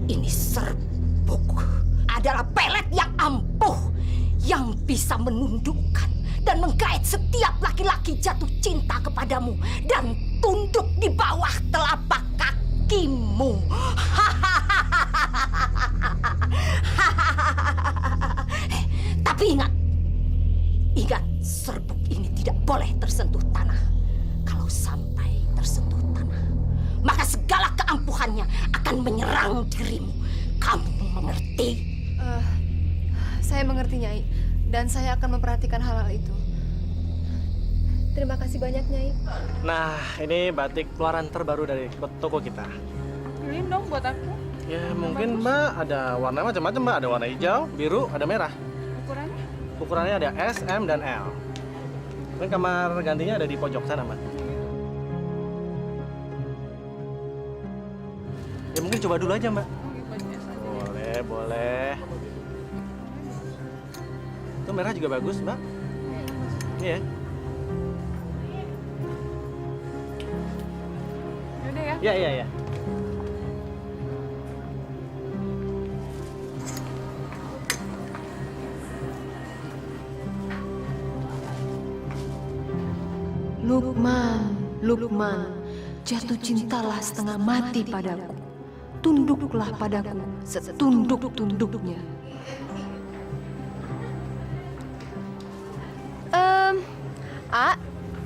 Ini serbuk adalah pelet yang ampuh yang bisa menundukkan dan menggait setiap laki-laki jatuh cinta kepadamu dan tunduk di bawah telapak kakimu. Tapi ingat, serbuk ini tidak boleh tersentuh tanah. Kalau sampai tersentuh tanah, maka segala keampuhannya akan menyerang dirimu. Kamu mengerti? Saya mengerti, Nyai. Dan saya akan memperhatikan hal-hal itu. Terima kasih banyak, Nyai. Nah, ini batik keluaran terbaru dari toko kita. Beliin dong buat aku. Ya, mungkin Mbak ada warna macam-macam, Mbak. Ada warna hijau, biru, ada merah. Ukurannya? Ukurannya ada S, M, dan L. Ini kamar gantinya ada di pojok sana, Mbak. Ya, mungkin coba dulu aja, Mbak. Boleh, boleh. Itu merah juga bagus, Mbak. Iya. Yaudah ya. Iya, iya, iya. Lukman, Lukman, jatuh cintalah setengah mati padaku. Tunduklah padaku setunduk-tunduknya.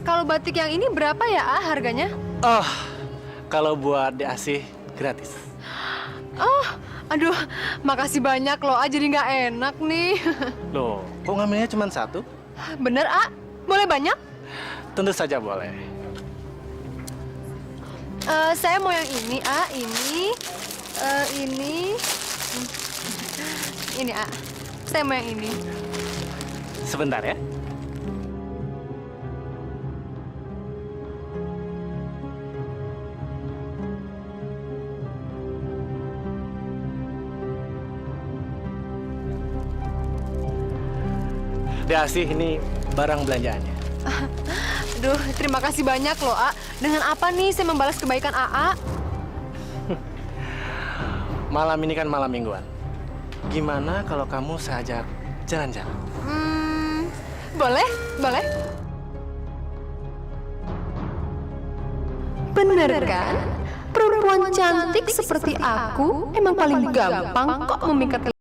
Kalau batik yang ini berapa ya, harganya? Oh, kalau buat diasih gratis. Oh, aduh, makasih banyak loh, jadi nggak enak nih. Loh, kok ngambilnya cuma satu? Bener, boleh banyak? Tentu saja boleh. Saya mau yang ini, ini, saya mau yang ini. Sebentar ya. Diasih, ini barang belanjaannya. Aduh, terima kasih banyak loh, Dengan apa nih saya membalas kebaikan AA? Malam ini kan malam mingguan. Gimana kalau kamu saya ajak jalan-jalan? Boleh, boleh. Bener kan? Perempuan cantik seperti aku emang paling gampang kok memikat.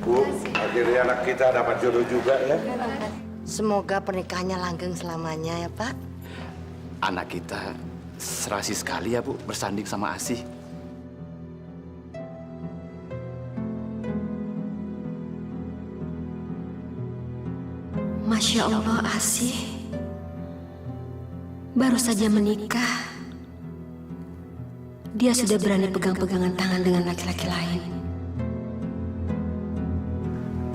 Bu, akhirnya anak kita dapat jodoh juga ya. Semoga pernikahannya langgeng selamanya ya, Pak. Anak kita serasi sekali ya, Bu, bersanding sama Asih. Masya Allah, Asih. Baru saja menikah. dia sudah berani pegang-pegangan tangan dengan laki-laki lain.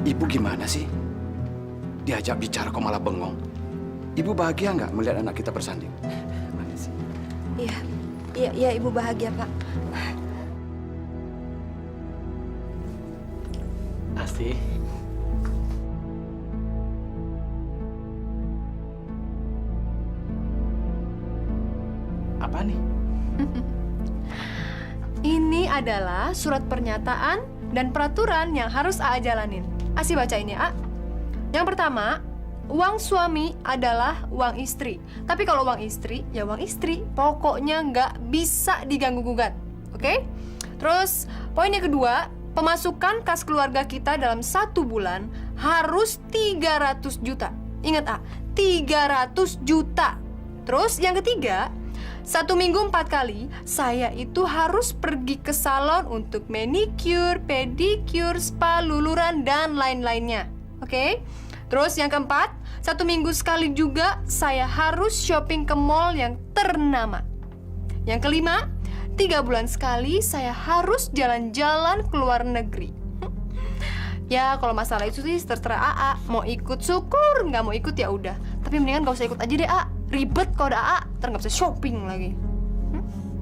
Ibu gimana sih? Diajak bicara kok malah bengong. Ibu bahagia nggak melihat anak kita bersanding? Mana sih? Iya, Ibu bahagia, Pak. Asti. Apa nih? Ini adalah surat pernyataan dan peraturan yang harus A jalanin. Asi baca ini, A. Yang pertama, uang suami adalah uang istri. Tapi kalau uang istri, ya uang istri. Pokoknya nggak bisa diganggu-gugat. Oke? Terus, poin yang kedua, pemasukan kas keluarga kita dalam 1 bulan harus 300 juta. Ingat, A, 300 juta. Terus, yang ketiga, 1 minggu 4 kali, saya itu harus pergi ke salon untuk manicure, pedicure, spa, luluran, dan lain-lainnya. Oke? Terus yang keempat, 1 minggu sekali juga saya harus shopping ke mall yang ternama. Yang kelima, 3 bulan sekali saya harus jalan-jalan ke luar negeri. Ya, kalau masalah itu sih terserah AA. Mau ikut syukur, nggak mau ikut ya udah. Tapi mendingan nggak usah ikut aja deh, A. Ribet kalau ada AA, ntar nggak bisa shopping lagi.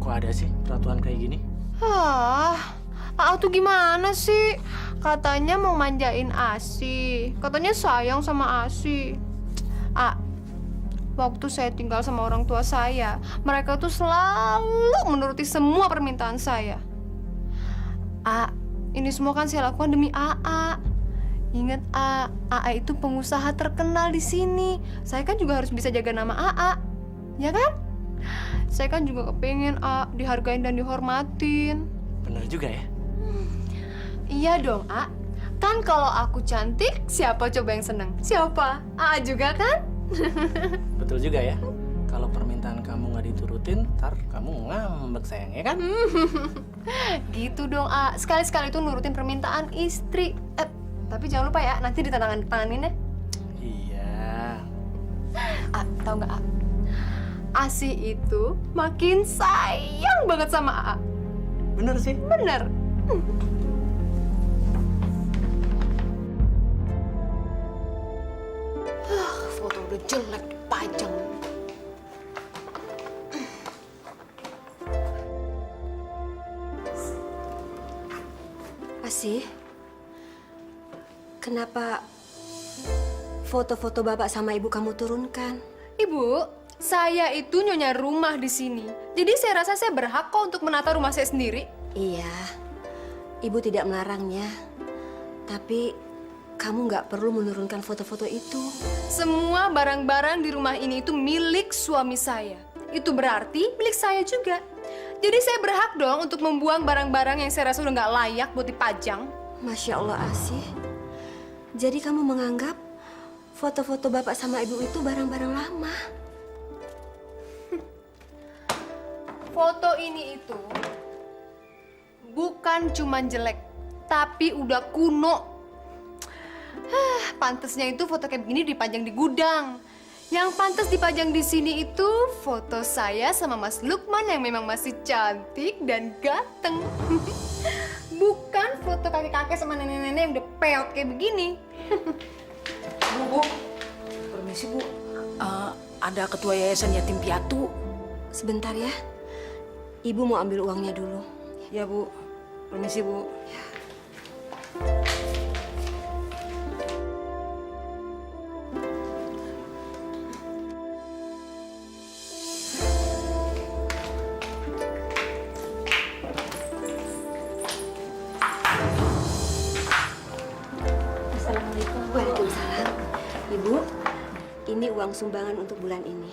Kok ada sih peraturan kayak gini? AA tuh gimana sih? Katanya mau manjain Asi. Katanya sayang sama Asi. Waktu saya tinggal sama orang tua saya, mereka tuh selalu menuruti semua permintaan saya. Ini semua kan saya lakukan demi AA. Ingat, AA itu pengusaha terkenal di sini. Saya kan juga harus bisa jaga nama AA, ya kan? Saya kan juga kepengen dihargain dan dihormatin. Bener juga ya? Iya dong, A. Kan kalau aku cantik, siapa coba yang seneng? Siapa? AA juga kan? Betul juga ya. Kalau permintaan kamu nggak diturutin, ntar kamu ngambek sayang, ya kan? Gitu dong, A. Sekali-sekali tuh nurutin permintaan istri. Tapi jangan lupa ya, nanti ditandatanganin ya. Iya. Tahu nggak, A? Asi itu makin sayang banget sama A. Bener sih. Bener. Foto udah jelek dipajang. Asi, kenapa foto-foto bapak sama ibu kamu turunkan? Ibu, saya itu nyonya rumah di sini. Jadi saya rasa saya berhak kok untuk menata rumah saya sendiri. Iya, ibu tidak melarangnya. Tapi kamu nggak perlu menurunkan foto-foto itu. Semua barang-barang di rumah ini itu milik suami saya. Itu berarti milik saya juga. Jadi saya berhak dong untuk membuang barang-barang yang saya rasa udah nggak layak buat dipajang. Masya Allah, Asi. Jadi kamu menganggap foto-foto bapak sama ibu itu barang-barang lama? Foto ini itu bukan cuma jelek, tapi udah kuno. Pantesnya itu foto kayak begini dipajang di gudang. Yang pantas dipajang di sini itu foto saya sama Mas Lukman yang memang masih cantik dan ganteng. Bukan foto kakek-kakek sama nenek-nenek yang udah peot kayak begini. Bu, permisi Bu. Ada ketua yayasan yatim piatu. Sebentar ya. Ibu mau ambil uangnya dulu. Ya Bu, permisi Bu. Assalamualaikum. Waalaikumsalam. Ibu, ini uang sumbangan untuk bulan ini.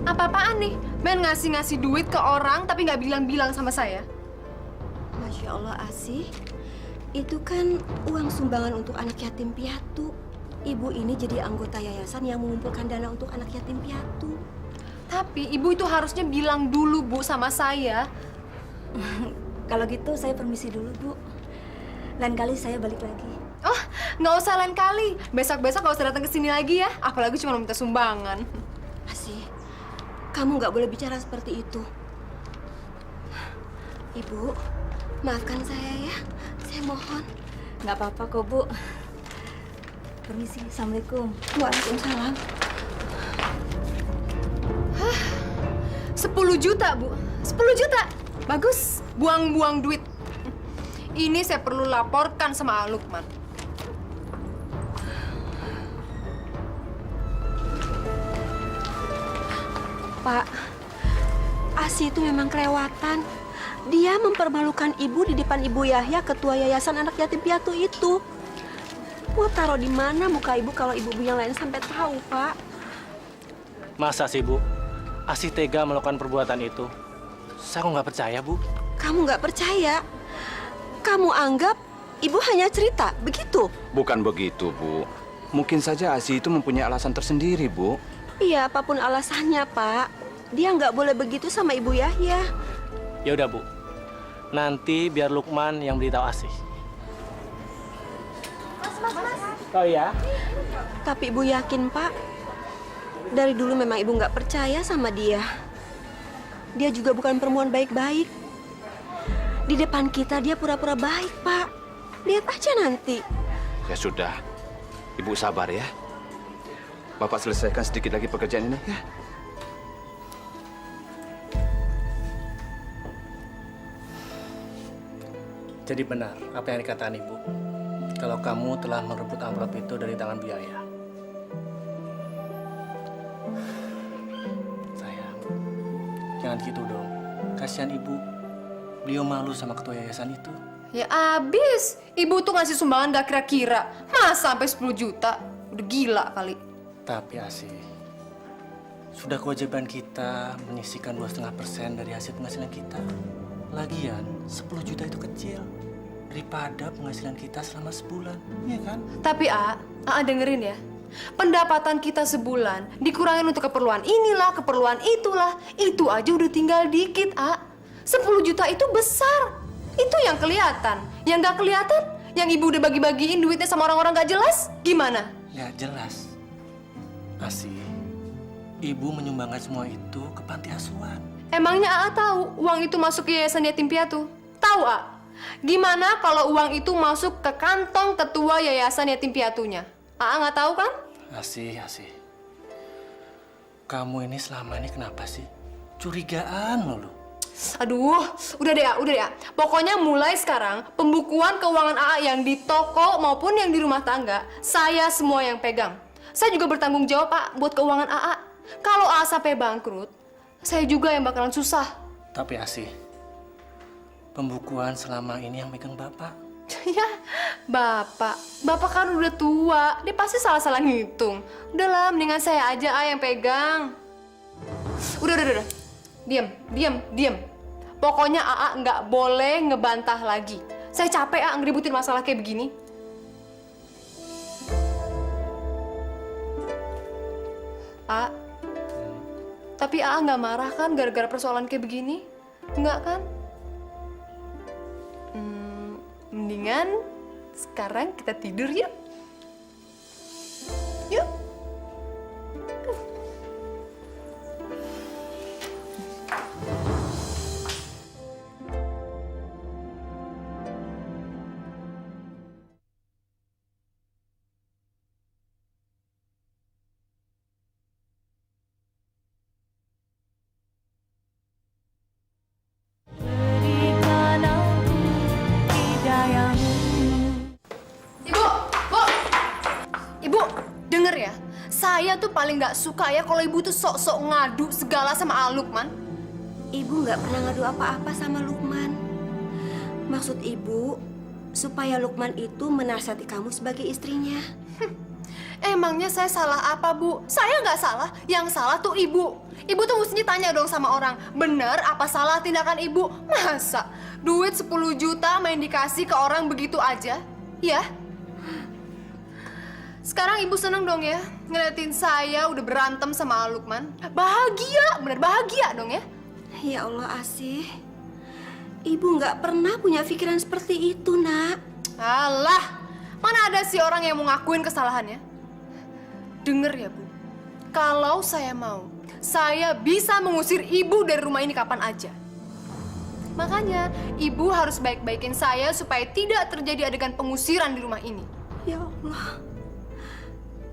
Apa-apaan nih? Ben ngasih-ngasih duit ke orang tapi nggak bilang-bilang sama saya. Masya Allah, Asi. Itu kan uang sumbangan untuk anak yatim piatu. Ibu ini jadi anggota yayasan yang mengumpulkan dana untuk anak yatim piatu. Tapi ibu itu harusnya bilang dulu, Bu, sama saya. Kalau gitu saya permisi dulu, Bu. Lain kali saya balik lagi. Oh, nggak usah lain kali. Besok-besok nggak usah datang ke sini lagi ya. Apalagi cuma minta sumbangan. Asi, Kamu nggak boleh bicara seperti itu. Ibu, maafkan saya ya. Saya mohon. Nggak apa-apa kok, Bu. Permisi, Assalamualaikum. Waalaikumsalam. 10 juta, Bu. 10 juta. Bagus. Buang-buang duit. Ini saya perlu laporkan sama Lukman. Pak, Asi itu memang kelewatan. Dia mempermalukan ibu di depan Ibu Yahya, ketua yayasan anak yatim piatu itu. Mau taruh di mana muka ibu kalau ibu-ibu yang lain sampai tahu, Pak? Masa sih, Bu? Asih tega melakukan perbuatan itu? Saya kok nggak percaya, Bu. Kamu nggak percaya? Kamu anggap ibu hanya cerita, begitu? Bukan begitu, Bu. Mungkin saja Asi itu mempunyai alasan tersendiri, Bu. Iya, apapun alasannya, Pak. Dia nggak boleh begitu sama Ibu Yahya. Ya udah, Bu. Nanti biar Lukman yang beritahu Asih. Oh iya? Tapi Ibu yakin, Pak, dari dulu memang Ibu nggak percaya sama dia. Dia juga bukan perempuan baik-baik. Di depan kita dia pura-pura baik, Pak. Lihat aja nanti. Ya sudah, Ibu sabar ya. Bapak selesaikan sedikit lagi pekerjaan ini ya. Jadi benar apa yang dikatakan Ibu. Kalau kamu telah merebut amplop itu dari tangan Bu Yaya. Sayang, jangan gitu dong. Kasihan Ibu. Beliau malu sama ketua yayasan itu. Ya abis. Ibu tuh ngasih sumbangan gak kira-kira. Masa sampai 10 juta? Udah gila kali. Tapi Asih, sudah kewajiban kita menyisihkan 2,5% dari hasil penghasilan kita. Lagian, 10 juta itu kecil daripada penghasilan kita selama sebulan, iya kan? Tapi A dengerin ya. Pendapatan kita sebulan dikurangin untuk keperluan inilah, keperluan itulah. Itu aja udah tinggal dikit, A. 10 juta itu besar. Itu yang kelihatan. Yang gak kelihatan, yang ibu udah bagi-bagiin duitnya sama orang-orang gak jelas, gimana? Ya jelas. Asih, Ibu menyumbangkan semua itu ke panti asuhan. Emangnya A tahu uang itu masuk ke yayasan yatim piatu? Tahu A? Gimana kalau uang itu masuk ke kantong ketua yayasan yatim piatunya? A nggak tahu kan? Asih. Kamu ini selama ini kenapa sih? Curigaan loh. Aduh, udah deh A. Pokoknya mulai sekarang pembukuan keuangan AA yang di toko maupun yang di rumah tangga, saya semua yang pegang. Saya juga bertanggung jawab A buat keuangan AA. Kalau AA sampai bangkrut, saya juga yang bakalan susah. Tapi Asih, pembukuan selama ini yang megang Bapak. Ya, Bapak kan udah tua, dia pasti salah-salah ngitung. Udahlah, mendingan saya aja yang pegang. Udah. Diam. Pokoknya AA nggak boleh ngebantah lagi. Saya capek ngeributin masalah kayak begini. Tapi AA nggak marah kan gara-gara persoalan kayak begini? Nggak kan? Mendingan sekarang kita tidur yuk. Yuk. Ibu, denger ya. Saya tuh paling nggak suka ya kalau ibu tuh sok-sok ngadu segala sama Lukman. Ibu nggak pernah ngadu apa-apa sama Lukman. Maksud ibu supaya Lukman itu menasihati kamu sebagai istrinya. Emangnya saya salah apa, Bu? Saya nggak salah. Yang salah tuh ibu. Ibu tuh mestinya tanya dong sama orang, bener apa salah tindakan ibu? Masa duit 10 juta main dikasih ke orang begitu aja? Ya? Sekarang ibu seneng dong ya ngeliatin saya udah berantem sama Lukman. Bahagia, bener bahagia dong ya? Ya Allah, Asih. Ibu nggak pernah punya pikiran seperti itu, Nak. Alah, mana ada sih orang yang mau ngakuin kesalahannya? Dengar ya, Bu. Kalau saya mau, saya bisa mengusir ibu dari rumah ini kapan aja. Makanya, ibu harus baik-baikin saya supaya tidak terjadi adegan pengusiran di rumah ini. Ya Allah,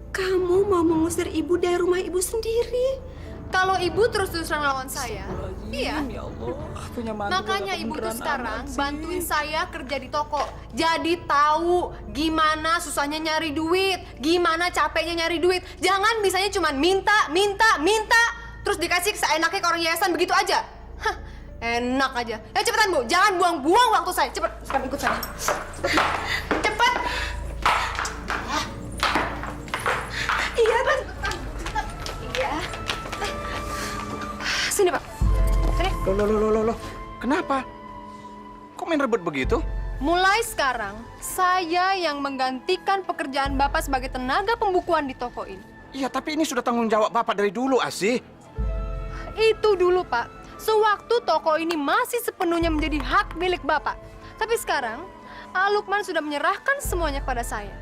kamu mau mengusir ibu dari rumah ibu sendiri? Kalau ibu terus-terusan lawan saya, iya. Ya Allah, punya mantu Makanya gak ibu tuh beneran sekarang amat sih. bantuin saya kerja di toko. Jadi tahu gimana susahnya nyari duit, gimana capeknya nyari duit. Jangan misalnya cuma minta, terus dikasih seenaknya ke orang yayasan begitu aja. Hah, enak aja. Ya cepetan Bu, jangan buang-buang waktu saya. Cepet, sekarang ikut saya. Cepet. Iya, Pak. Iya. Sini Pak. Sini. Loh. Kenapa? Kok main rebut begitu? Mulai sekarang, saya yang menggantikan pekerjaan Bapak sebagai tenaga pembukuan di toko ini. Iya, tapi ini sudah tanggung jawab Bapak dari dulu, Asih. Itu dulu, Pak. Sewaktu toko ini masih sepenuhnya menjadi hak milik Bapak. Tapi sekarang, A. Lukman sudah menyerahkan semuanya kepada saya.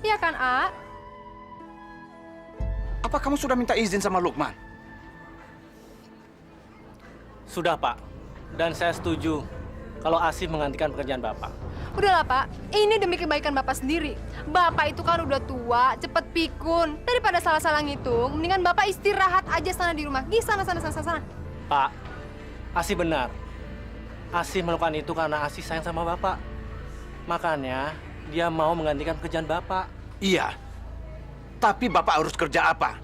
Iya kan, A? Apa kamu sudah minta izin sama Lukman? Sudah, Pak. Dan saya setuju kalau Asih menggantikan pekerjaan Bapak. Udahlah, Pak. Ini demi kebaikan Bapak sendiri. Bapak itu kan udah tua, cepet pikun. Daripada salah-salah ngitung, mendingan Bapak istirahat aja sana di rumah. Di sana. Pak, Asih benar. Asih melakukan itu karena Asih sayang sama Bapak. Makanya dia mau menggantikan pekerjaan Bapak. Iya. Tapi Bapak harus kerja apa?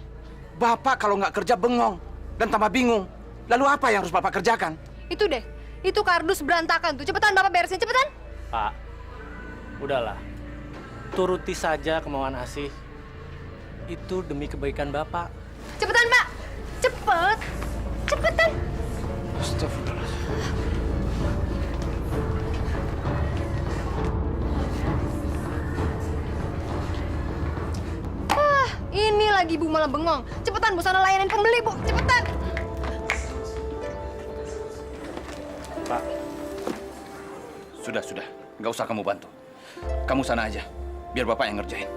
Bapak kalau nggak kerja bengong dan tambah bingung. Lalu apa yang harus Bapak kerjakan? Itu deh. Itu kardus berantakan tuh. Cepetan Bapak beresin, cepetan. Pak, udahlah. Turuti saja kemauan Asih. Itu demi kebaikan Bapak. Cepetan, Pak. Cepet. Cepetan. Astagfirullah. Ini lagi Bu malah bengong. Cepetan Bu, sana layanin pembeli Bu. Cepetan. Pak, Sudah. Nggak usah kamu bantu. Kamu sana aja. Biar Bapak yang ngerjain.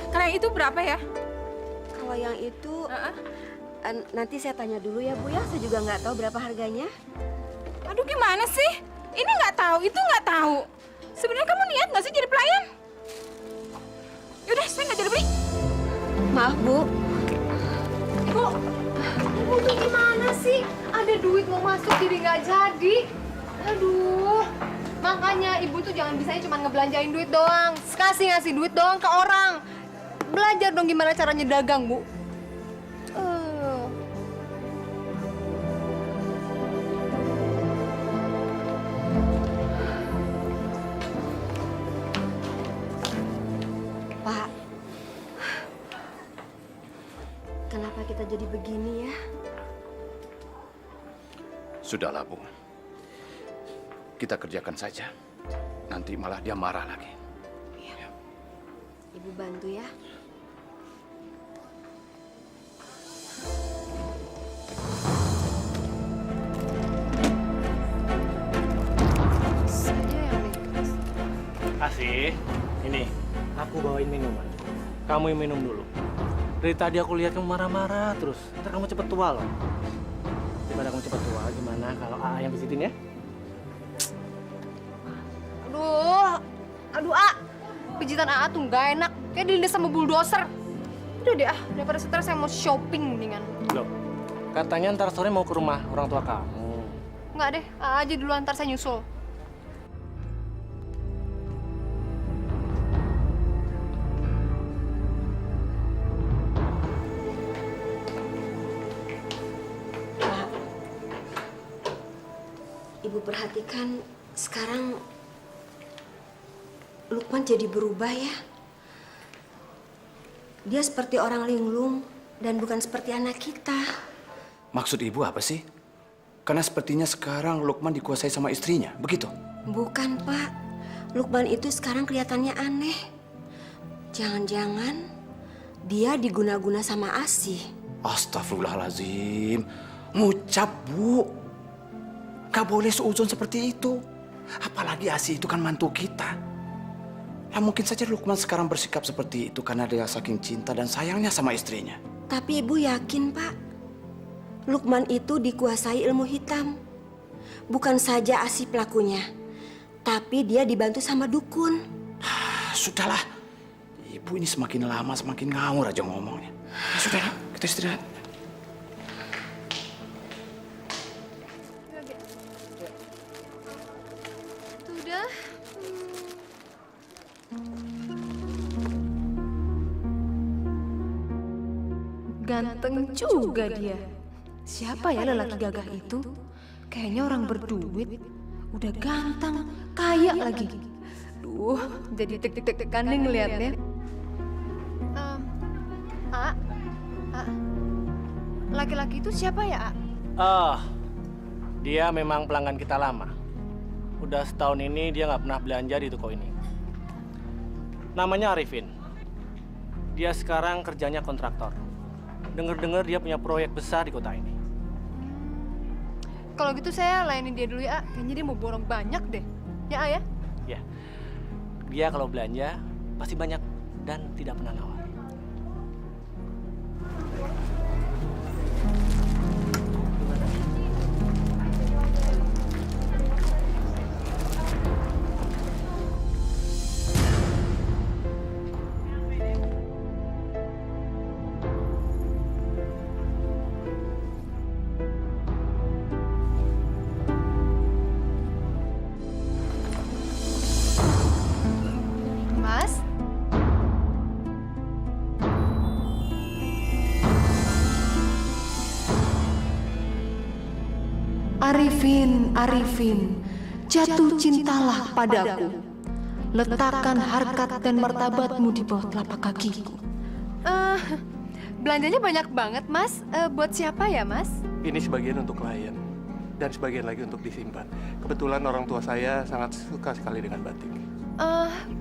Kalau yang itu berapa ya? Kalau yang itu, nanti saya tanya dulu ya, Bu ya. Saya juga nggak tahu berapa harganya. Aduh gimana sih? Ini nggak tahu, itu nggak tahu. Sebenarnya kamu niat nggak sih jadi pelayan? Yaudah, saya nggak jadi beli. Maaf, Bu. Bu, Ibu tuh gimana sih? Ada duit mau masuk jadi nggak jadi. Aduh. Makanya Ibu tuh jangan bisanya cuma ngebelanjain duit doang. Ngasih duit doang ke orang. Belajar dong gimana caranya dagang, Bu. Pak, kenapa kita jadi begini ya? Sudahlah, Bu. Kita kerjakan saja. Nanti malah dia marah lagi. Ibu bantu ya. Saya yang nekat. Asih, ini aku bawain minuman. Kamu yang minum dulu. Dari tadi aku lihat kamu marah-marah terus. Ntar kamu cepet tua loh. Daripada kamu cepet tua, gimana kalau AA yang pijitin ya? Aduh, A. Pijitan AA tuh nggak enak. Kayak dilindas sama bulldozer. Udah deh, daripada stres saya mau shopping mendingan. Loh, katanya ntar sore mau ke rumah orang tua kamu. Nggak deh, AA aja duluan, ntar saya nyusul. Pak, Ibu perhatikan sekarang Lukman jadi berubah ya. Dia seperti orang linglung dan bukan seperti anak kita. Maksud Ibu apa sih? Karena sepertinya sekarang Lukman dikuasai sama istrinya, begitu? Bukan, Pak. Lukman itu sekarang kelihatannya aneh. Jangan-jangan dia diguna-guna sama Asih. Astagfirullahaladzim. Ngucap, Bu. Gak boleh seuzon seperti itu. Apalagi Asih itu kan mantu kita. Ya mungkin saja Lukman sekarang bersikap seperti itu karena dia saking cinta dan sayangnya sama istrinya. Tapi ibu yakin, Pak, Lukman itu dikuasai ilmu hitam. Bukan saja Asi pelakunya, tapi dia dibantu sama dukun. Sudahlah, ibu ini semakin lama semakin ngawur aja ngomongnya. Ya sudah, kita istirahat. Sudah. Ganteng juga dia. Siapa ya lelaki gagah itu? Kayaknya orang berduit. Udah ganteng, kaya lagi. Duh, jadi deg-degan nih ngeliatnya. Laki-laki itu siapa ya, Dia memang pelanggan kita lama. Udah setahun ini dia nggak pernah belanja di toko ini. Namanya Arifin. Dia sekarang kerjanya kontraktor. Dengar-dengar dia punya proyek besar di kota ini. Kalau gitu saya layanin dia dulu ya. Kayaknya dia mau borong banyak deh. Ya, A, ya? Ya, dia kalau belanja pasti banyak dan tidak pernah nawar. Mas? Arifin, jatuh cintalah padaku. Letakkan harkat dan martabatmu di bawah telapak kakiku. Belanjanya banyak banget, Mas. Buat siapa ya, Mas? Ini sebagian untuk klien dan sebagian lagi untuk disimpan. Kebetulan orang tua saya sangat suka sekali dengan batik.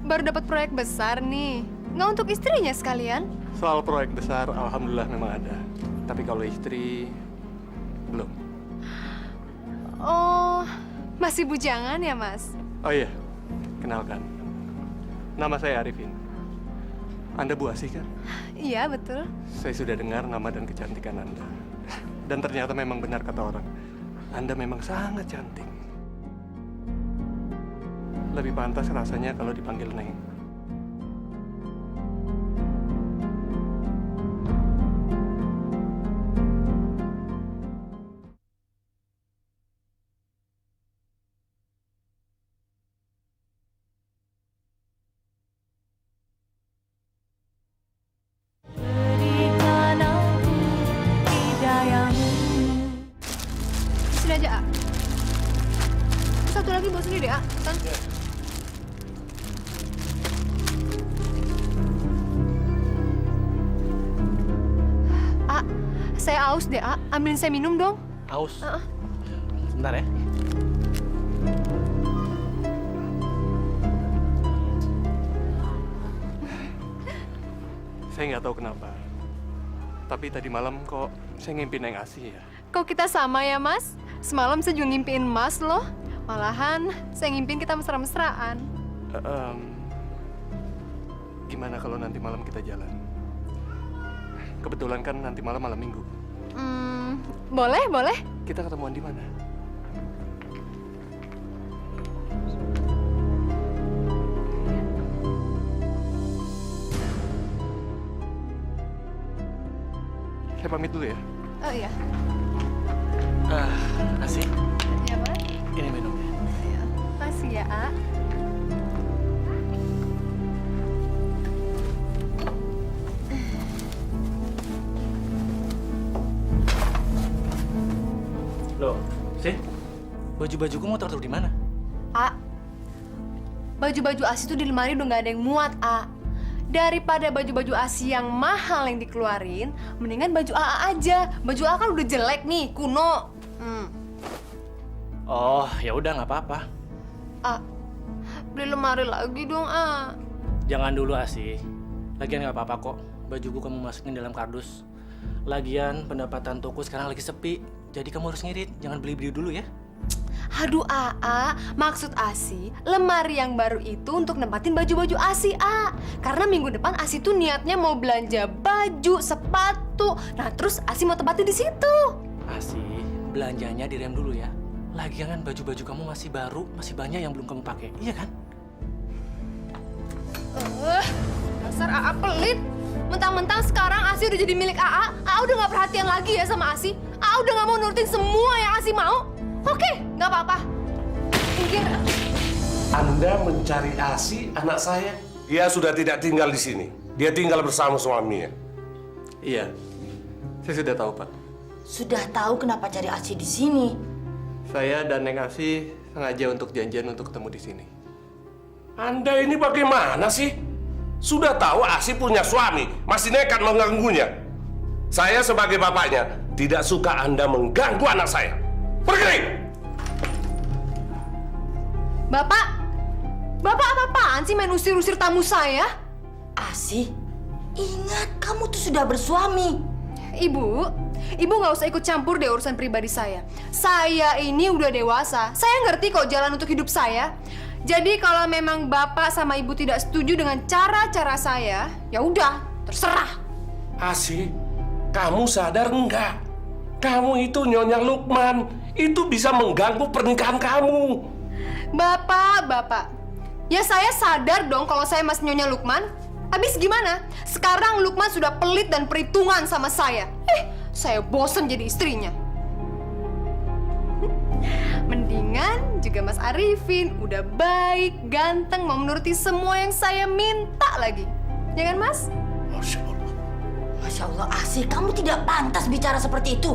Baru dapat proyek besar nih. Nggak untuk istrinya sekalian? Soal proyek besar, alhamdulillah memang ada. Tapi kalau istri, belum. Oh, masih bujangan ya, Mas? Oh iya, kenalkan. Nama saya Arifin. Anda Bu Asih kan? Iya, betul. Saya sudah dengar nama dan kecantikan Anda. Dan ternyata memang benar kata orang. Anda memang sangat cantik. Lebih pantas rasanya kalau dipanggil Neng. Sini aja, A. Satu lagi bawa sini deh, A. Kan? A, saya aus deh, A. Ambilin saya minum dong. Aus. Sebentar ya. Saya nggak tahu kenapa. Tapi tadi malam kok saya ngimpi Neng Asih ya. Kok kita sama ya, Mas? Semalam saya juga ngimpiin Mas loh. Malahan saya ngimpiin kita mesra-mesraan. Gimana kalau nanti malam kita jalan? Kebetulan kan nanti malam malam minggu. Boleh, boleh. Kita ketemuan di mana? Saya pamit dulu ya. Oh iya. Asih, Iya, Mas. ini minumnya. Iya. Makasih ya, A. Loh, sih? Baju-bajuku mau taruh di mana? A, baju-baju ASI itu di lemari udah nggak ada yang muat, A. Daripada baju-baju ASI yang mahal yang dikeluarin, mendingan baju AA aja. Baju AA kan udah jelek nih, kuno. Oh, ya udah nggak apa-apa. A, beli lemari lagi dong, A. Jangan dulu Asih. Lagian nggak apa-apa kok. Bajuku kamu masukin dalam kardus. Lagian pendapatan toko sekarang lagi sepi. Jadi kamu harus ngirit. Jangan beli-beli dulu ya. Aduh, Aa, maksud Asi, lemari yang baru itu untuk nempatin baju-baju Asi, A. Karena minggu depan Asi tuh niatnya mau belanja baju, sepatu. Nah, terus Asi mau tempatin di situ. Asi, belanjanya direm dulu ya. Lagian kan baju-baju kamu masih baru, masih banyak yang belum kamu pakai, iya kan? Dasar Aa pelit. Mentang-mentang sekarang Asi udah jadi milik Aa udah gak perhatian lagi ya sama Asi. Aa udah gak mau nurutin semua yang Asi mau. Oke, gak apa-apa. Minggir. Anda mencari Asi, anak saya? Dia sudah tidak tinggal di sini. Dia tinggal bersama suaminya. Iya, saya sudah tahu, Pak. Sudah tahu kenapa cari Asi di sini? Saya dan Neng Asi sengaja untuk janjian untuk ketemu di sini. Anda ini bagaimana sih? Sudah tahu Asi punya suami, masih nekat mengganggunya. Saya sebagai bapaknya tidak suka Anda mengganggu anak saya. Pergi! Bapak apa-apaan sih main usir-usir tamu saya? Asi, ingat kamu tuh sudah bersuami. Ibu nggak usah ikut campur deh urusan pribadi saya. Saya ini udah dewasa. Saya ngerti kok jalan untuk hidup saya. Jadi kalau memang Bapak sama Ibu tidak setuju dengan cara-cara saya, ya udah, terserah. Asi, kamu sadar enggak? Kamu itu Nyonya Lukman. Itu bisa mengganggu pernikahan kamu. Bapak. Ya saya sadar dong kalau saya masih Nyonya Lukman. Habis gimana? Sekarang Lukman sudah pelit dan perhitungan sama saya. Saya bosen jadi istrinya. Mendingan juga Mas Arifin. Udah baik, ganteng, mau menuruti semua yang saya minta lagi. Ya kan, Mas? Masya Allah. Masya Allah, Asi, kamu tidak pantas bicara seperti itu.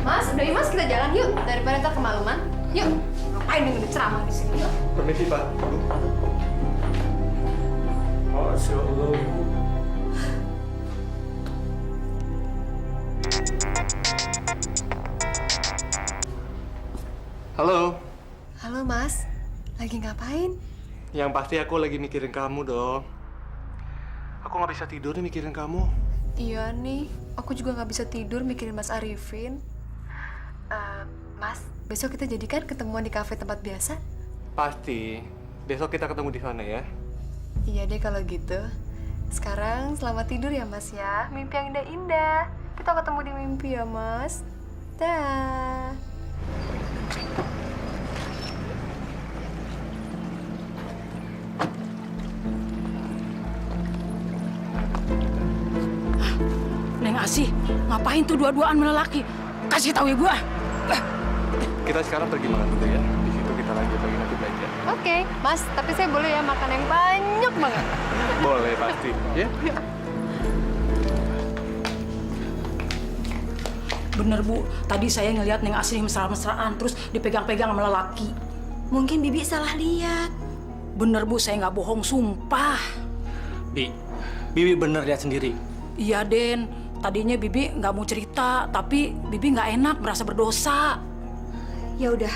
Mas, udah yuk Mas, kita jalan yuk. Daripada ntar kemalaman. Yuk. Ngapain dengerin ceramah di sini? Yuk. Permisi, Pak. Masya Allah. Halo. Halo Mas, lagi ngapain? Yang pasti aku lagi mikirin kamu dong. Aku nggak bisa tidur nih mikirin kamu. Iya nih, aku juga nggak bisa tidur mikirin Mas Arifin. Mas, besok kita jadikan ketemuan di kafe tempat biasa? Pasti. Besok kita ketemu di sana ya. Iya deh kalau gitu. Sekarang selamat tidur ya Mas ya. Mimpi yang indah-indah. Kita ketemu di mimpi ya Mas. Dah. Neng Asi, ngapain tuh dua-duaan melelaki? Kasih tahu ibu ah. Kita sekarang pergi makan dulu ya. Di situ kita lanjut lagi nanti belanja. Oke, Mas. Tapi saya boleh ya makan yang banyak banget. Boleh pasti. Ya. Bener Bu, tadi saya ngeliat Neng Asi mesra-mesraan terus dipegang-pegang sama lelaki. Mungkin Bibi salah lihat. Bener Bu, saya nggak bohong, sumpah. Bibi bener lihat sendiri. Iya Den, tadinya Bibi nggak mau cerita, tapi Bibi nggak enak, merasa berdosa. Ya udah,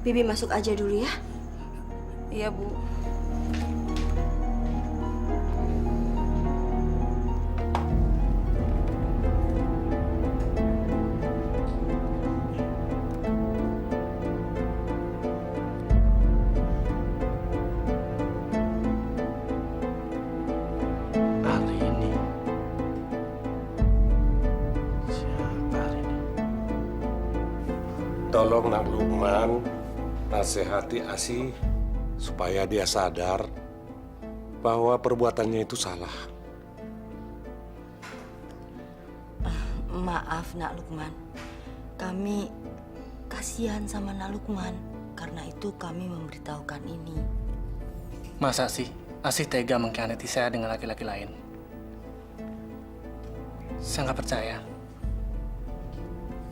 Bibi masuk aja dulu ya. Iya Bu. Tolong Nak Lukman, nasihati Asi supaya dia sadar bahwa perbuatannya itu salah. Maaf Nak Lukman, kami kasihan sama Nak Lukman, karena itu kami memberitahukan ini. Masa sih Asi tega mengkhianati saya dengan laki-laki lain? Saya nggak percaya.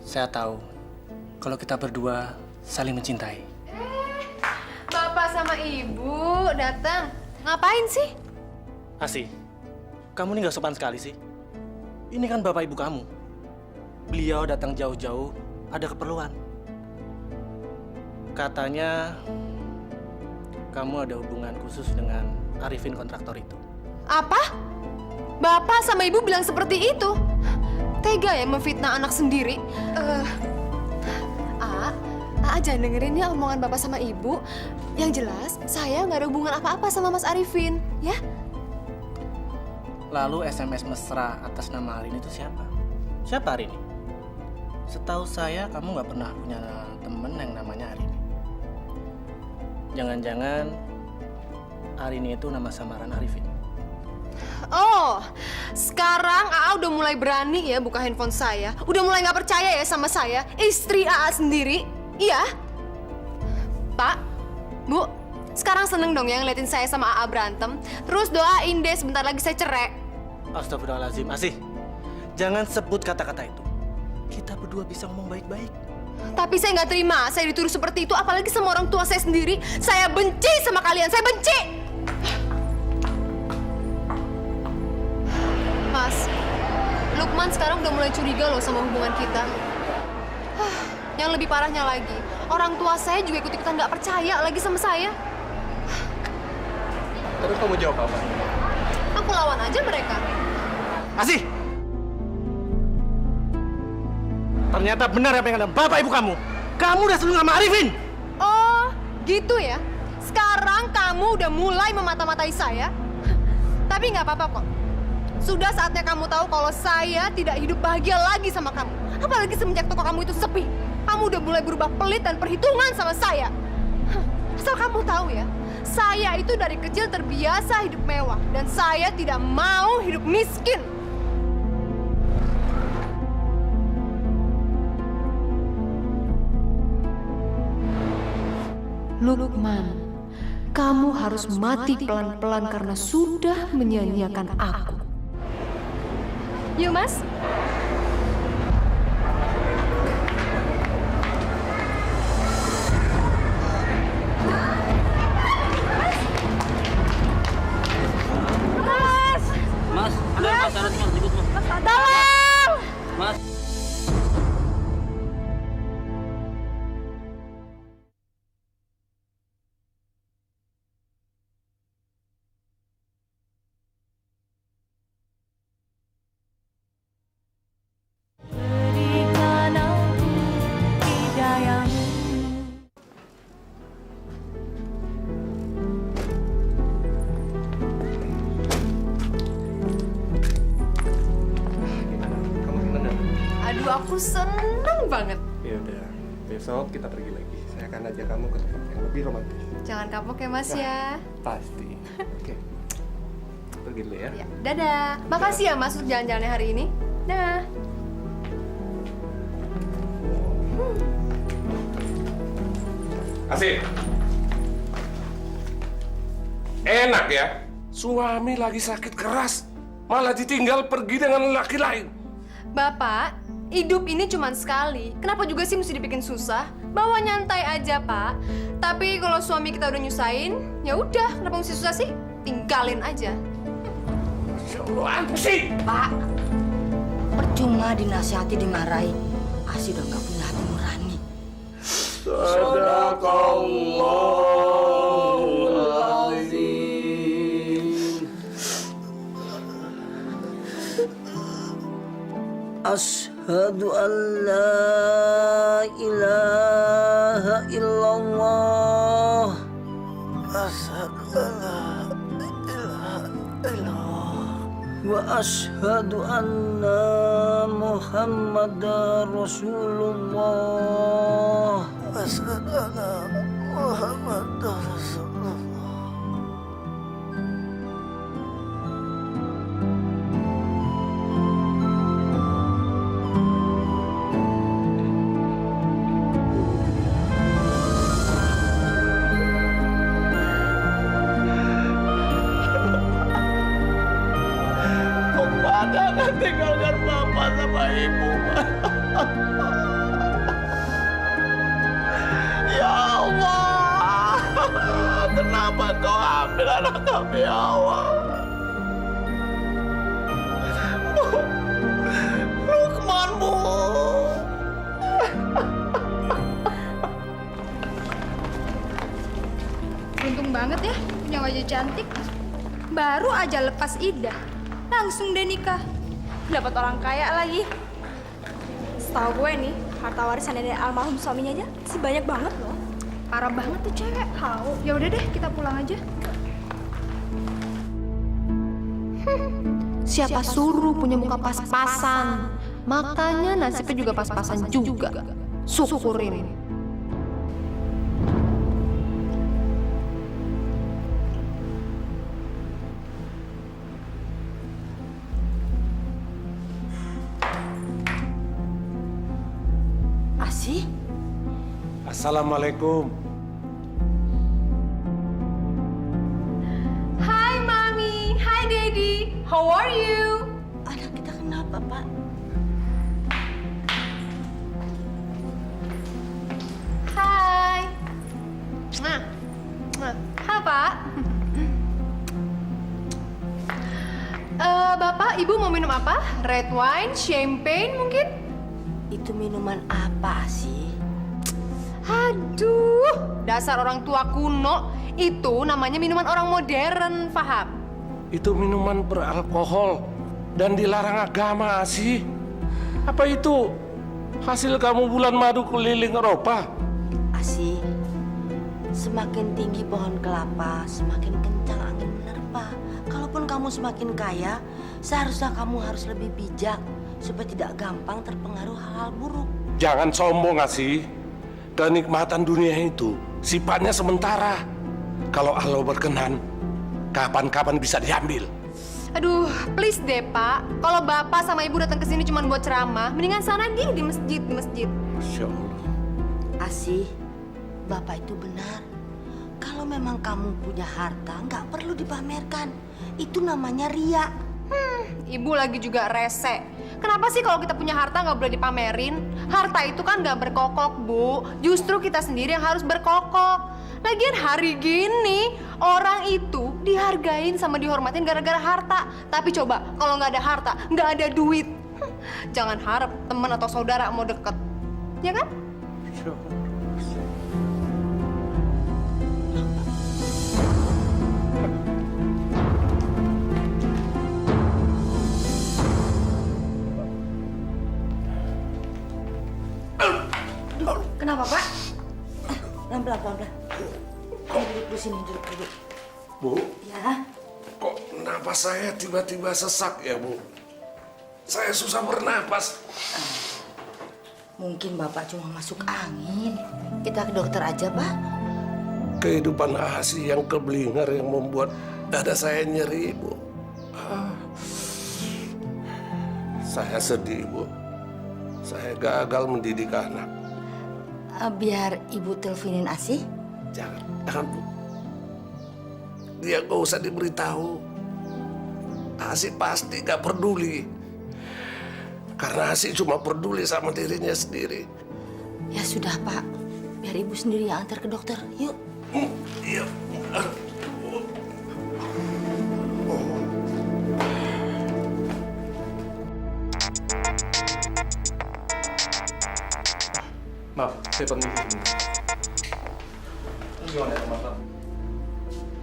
Saya tahu kalau kita berdua saling mencintai. Bapak sama Ibu datang. Ngapain sih? Asi, kamu ini nggak sopan sekali sih. Ini kan bapak ibu kamu. Beliau datang jauh-jauh, ada keperluan. Katanya kamu ada hubungan khusus dengan Arifin kontraktor itu. Apa? Bapak sama Ibu bilang seperti itu? Tega ya memfitnah anak sendiri? aja dengerin ya omongan bapak sama ibu. Yang jelas, saya nggak ada hubungan apa-apa sama Mas Arifin, ya? Lalu SMS mesra atas nama Arini itu siapa? Siapa Arini? Setahu saya kamu nggak pernah punya temen yang namanya Arini. Jangan-jangan Arini itu nama samaran Arifin. Oh, sekarang AA udah mulai berani ya buka handphone saya. Udah mulai nggak percaya ya sama saya, istri AA sendiri. Iya, Pak, Bu, sekarang seneng dong ya ngeliatin saya sama AA berantem. Terus doain deh sebentar lagi saya cerai. Astagfirullahaladzim, Asih. Jangan sebut kata-kata itu. Kita berdua bisa ngomong baik-baik. Tapi saya nggak terima, saya dituduh seperti itu, apalagi sama orang tua saya sendiri. Saya benci sama kalian, saya benci. Mas, Lukman sekarang udah mulai curiga loh sama hubungan kita. Yang lebih parahnya lagi, orang tua saya juga ikut-ikutan nggak percaya lagi sama saya. Terus kamu jawab apa? Aku lawan aja mereka. Asih! Ternyata benar apa yang ada bapak ibu kamu. Kamu udah selingkuh sama Arifin. Oh, gitu ya? Sekarang kamu udah mulai memata-matai saya? Tapi nggak apa-apa kok. Sudah saatnya kamu tahu kalau saya tidak hidup bahagia lagi sama kamu. Apalagi semenjak toko kamu itu sepi. Kamu udah mulai berubah pelit dan perhitungan sama saya. Asal kamu tahu ya, saya itu dari kecil terbiasa hidup mewah. Dan saya tidak mau hidup miskin. Lukman, kamu harus mati pelan-pelan karena sudah menyia-nyiakan aku. Yuk, Mas. Mas, ada Mas, harus Mas, ikut Mas. Tolong! Mas. Aduh, aku seneng banget. Ya udah, besok kita pergi lagi. Saya akan ajak kamu ke tempat yang lebih romantis. Jangan kapok ya, Mas ya. Pasti. Oke. Pergi dulu ya. Ya, dadah. Makasih ya, Mas, untuk jalan-jalannya hari ini. Dah. Asih. Enak ya, suami lagi sakit keras, malah ditinggal pergi dengan laki lain. Bapak, hidup ini cuma sekali. Kenapa juga sih mesti dibikin susah? Bawa nyantai aja, Pak. Tapi kalau suami kita udah nyusahin, ya udah, kenapa mesti susah sih? Tinggalin aja. Asih. Pak, percuma dinasihati dimarahi. Asih udah nggak punya hati nurani. Sadaqallahul-azim. Asyhadu an la ilaha illallah. Asyhadu an la ilaha illallah. Wa asyhadu anna Muhammadar Rasulullah. Asyhadu anna Muhammadar Rasulullah. Jangan tinggalkan Bapak sama Ibu, Pak. Ya Allah, kenapa Kau ambil anak kami, ya Allah? Lukman, Bu. Untung banget ya punya wajah cantik. Baru aja lepas iddah, langsung deh nikah. Dapat orang kaya lagi. Setahu gue nih, Harta warisan dari almarhum suaminya aja sih banyak banget loh. Parah banget tuh cewek. Tahu. Ya udah deh, kita pulang aja. Siapa suruh punya muka pas-pasan? Makanya nasibnya juga pas-pasan juga. Syukurin. Asih? Assalamualaikum. Hai Mami, hai Daddy. How are you? Anak kita kenapa, Pak? Hai. Hai Pak. Bapak, Ibu mau minum apa? Red wine, champagne mungkin? Itu minuman apa sih? Aduh, dasar orang tua kuno. Itu namanya minuman orang modern, paham? Itu minuman beralkohol dan dilarang agama sih. Apa itu hasil kamu bulan madu keliling Eropa? Asih, semakin tinggi pohon kelapa, semakin kencang angin menerpa. Kalaupun kamu semakin kaya, seharusnya kamu harus lebih bijak supaya tidak gampang terpengaruh hal-hal buruk. Jangan sombong, Asih. Kenikmatan dunia itu sifatnya sementara. Kalau Allah berkenan, kapan-kapan bisa diambil. Aduh, please deh Pak. Kalau Bapak sama Ibu datang ke sini cuma buat ceramah, mendingan sana di masjid. Masya Allah. Asih, Bapak itu benar. Kalau memang kamu punya harta, nggak perlu dipamerkan. Itu namanya ria. Ibu lagi juga rese. Kenapa sih kalau kita punya harta nggak boleh dipamerin? Harta itu kan nggak berkokok, Bu. Justru kita sendiri yang harus berkokok. Lagian hari gini, orang itu dihargain sama dihormatin gara-gara harta. Tapi coba, kalau nggak ada harta, nggak ada duit. Jangan harap teman atau saudara mau deket. Ya kan? Kenapa, Pak? Pelan-pelan. Duduk sini, duduk. Bu, Ya, kok napas saya tiba-tiba sesak ya, Bu? Saya susah bernapas. mungkin Bapak cuma masuk angin. Kita ke dokter aja, Pak. Kehidupan Asih yang keblinger yang membuat dada saya nyeri, Bu. Saya sedih, Bu. Saya gagal mendidik anak. Biar Ibu teleponin Asih. Jangan, Bu. Dia gak usah diberitahu. Asih pasti gak peduli. Karena Asih cuma peduli sama dirinya sendiri. Ya sudah, Pak. Biar Ibu sendiri yang antar ke dokter. Yuk. Iya. Maaf, saya permisi sebentar. Gimana ya, Mas?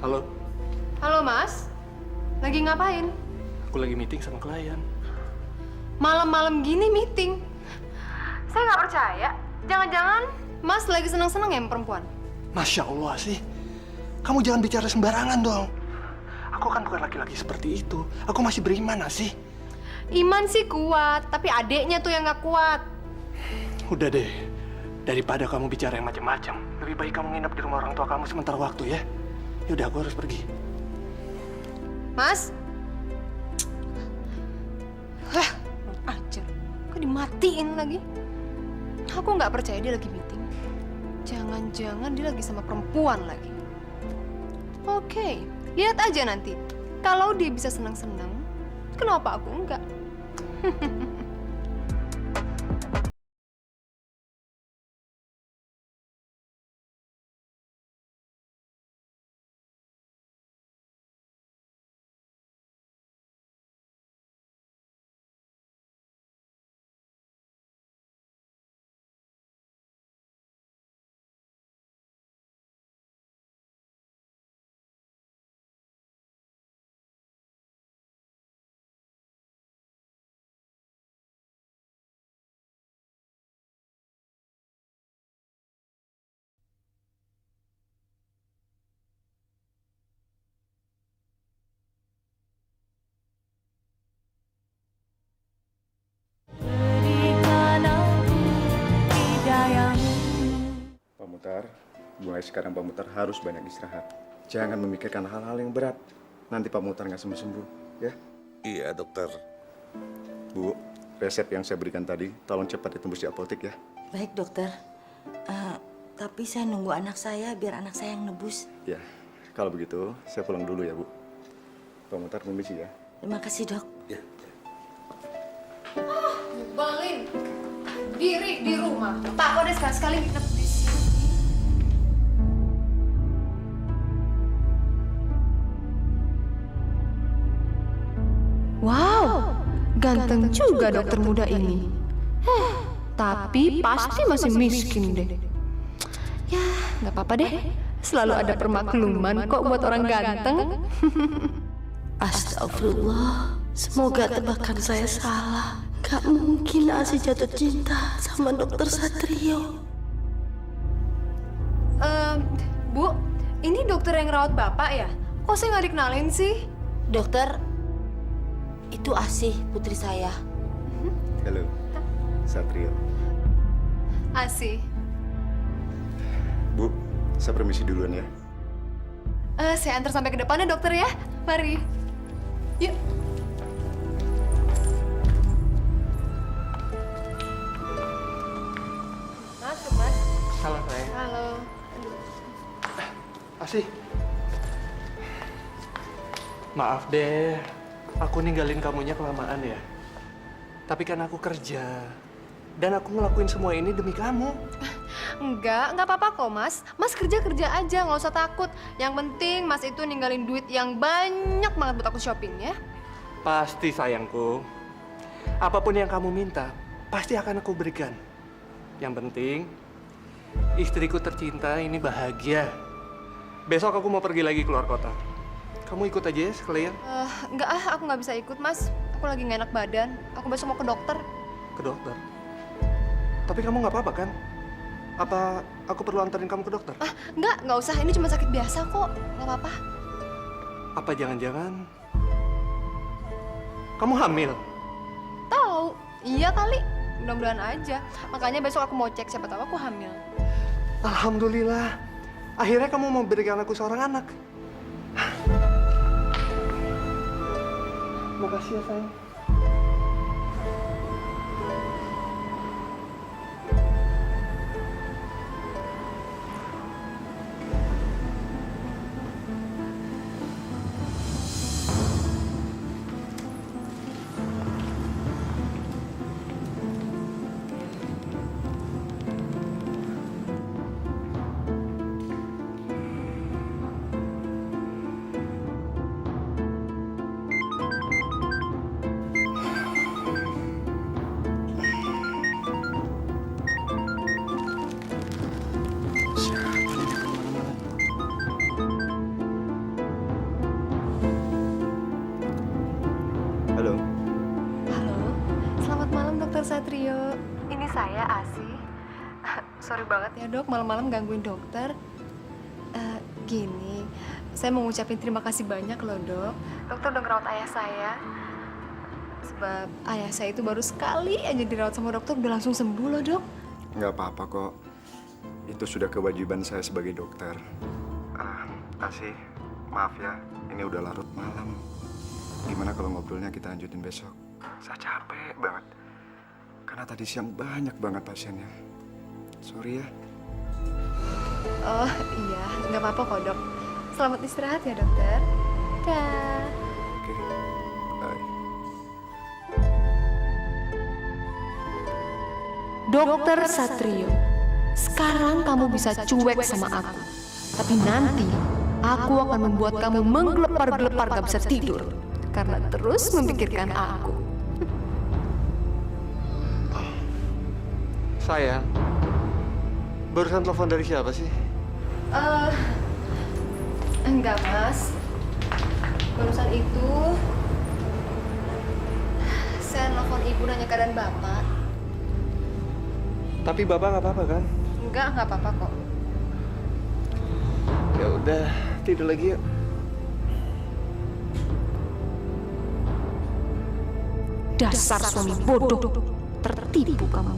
Halo, Halo Mas, lagi ngapain? aku lagi meeting sama klien. Malam-malam gini meeting? Saya nggak percaya. Jangan-jangan Mas lagi senang-senang ya sama perempuan? Masya Allah sih. Kamu jangan bicara sembarangan dong. Aku kan bukan laki-laki seperti itu. Aku masih beriman, sih. Iman sih kuat, tapi adeknya tuh yang nggak kuat. Udah deh. Daripada kamu bicara yang macam-macam, lebih baik kamu nginep di rumah orang tua kamu sementara waktu ya. Yaudah, aku harus pergi. Mas? Hah, ajar. Kok dimatiin lagi? Aku nggak percaya dia lagi meeting. Jangan-jangan dia lagi sama perempuan lagi. Oke, lihat aja nanti. Kalau dia bisa senang-senang, kenapa aku enggak? mulai sekarang Pak Mutar harus banyak istirahat. Jangan memikirkan hal-hal yang berat. Nanti Pak Mutar nggak sembuh-sembuh, ya? Iya, dokter. Bu, resep yang saya berikan tadi, tolong cepat ditembus di apotek ya. Baik dokter. Tapi saya nunggu anak saya biar anak saya yang nebus. Ya, kalau begitu saya pulang dulu ya Bu. Pak Mutar permisi ya. Terima kasih dok. Ya. Balin, diri di rumah. Tak kok deh sekali-sekali nginep di sini. Wow, ganteng juga dokter muda ini. Tapi pasti masih miskin deh. Ya, nggak apa-apa deh. Selalu ada permakluman kok buat orang ganteng. Astagfirullah, semoga tebakan saya salah. Gak mungkin Asi jatuh cinta sama dokter Satrio. Bu, ini dokter yang rawat bapak ya? Kok saya nggak dikenalin sih? Dokter, itu Asih putri saya. Halo, Satrio. Asih. Bu, saya permisi duluan ya. Saya antar sampai ke depannya dokter ya. Mari. Yuk. Masuk, Mas. Salah saya. Halo. Asih. Maaf deh, aku ninggalin kamunya kelamaan ya. Tapi kan aku kerja. Dan aku ngelakuin semua ini demi kamu. Nggak apa-apa kok, Mas. Mas kerja-kerja aja, nggak usah takut. Yang penting Mas itu ninggalin duit yang banyak banget buat aku shopping ya. Pasti sayangku. Apapun yang kamu minta, pasti akan aku berikan. Yang penting, istriku tercinta ini bahagia. Besok aku mau pergi lagi keluar kota. Kamu ikut aja ya sekalian Nggak aku nggak bisa ikut, Mas. Aku lagi nggak enak badan. Aku besok mau ke dokter. ke dokter. Tapi kamu nggak apa-apa kan? Apa aku perlu anterin kamu ke dokter? Nggak usah. Ini cuma sakit biasa kok. Nggak apa-apa. Apa jangan-jangan kamu hamil? Tahu? Iya kali. Mudah-mudahan aja. Makanya besok aku mau cek siapa tahu aku hamil. Alhamdulillah. Akhirnya kamu mau berikan aku seorang anak. Makasih ya sayang. Halo. Halo. Selamat malam Dokter Satrio. Ini saya Asi. Sorry banget ya dok, malam-malam gangguin dokter. Gini, saya mau ngucapin terima kasih banyak loh dok. Dokter udah ngerawat ayah saya. Sebab ayah saya itu baru sekali aja dirawat sama dokter udah langsung sembuh loh dok. Nggak apa-apa kok. Itu sudah kewajiban saya sebagai dokter. Asih, maaf ya. Ini udah larut malam. Gimana kalau ngobrolnya kita lanjutin besok? Saya capek banget. Karena tadi siang banyak banget pasiennya. Sorry ya. Oh iya, nggak apa-apa kok dok. Selamat istirahat ya dokter. Dah. Oke, bye. Dokter Satrio, sekarang kamu bisa cuek sama aku. Tapi nanti, aku akan membuat kamu menggelepar-gelepar gak bisa tidur. Karena terus memikirkan aku. Sayang, barusan telepon dari siapa sih? Enggak mas. Barusan itu, saya nelfon ibu nanya keadaan bapak. Tapi bapak nggak apa-apa kan? Nggak apa-apa kok. Ya udah, tidur lagi yuk. Dasar suami bodoh, tertipu kamu.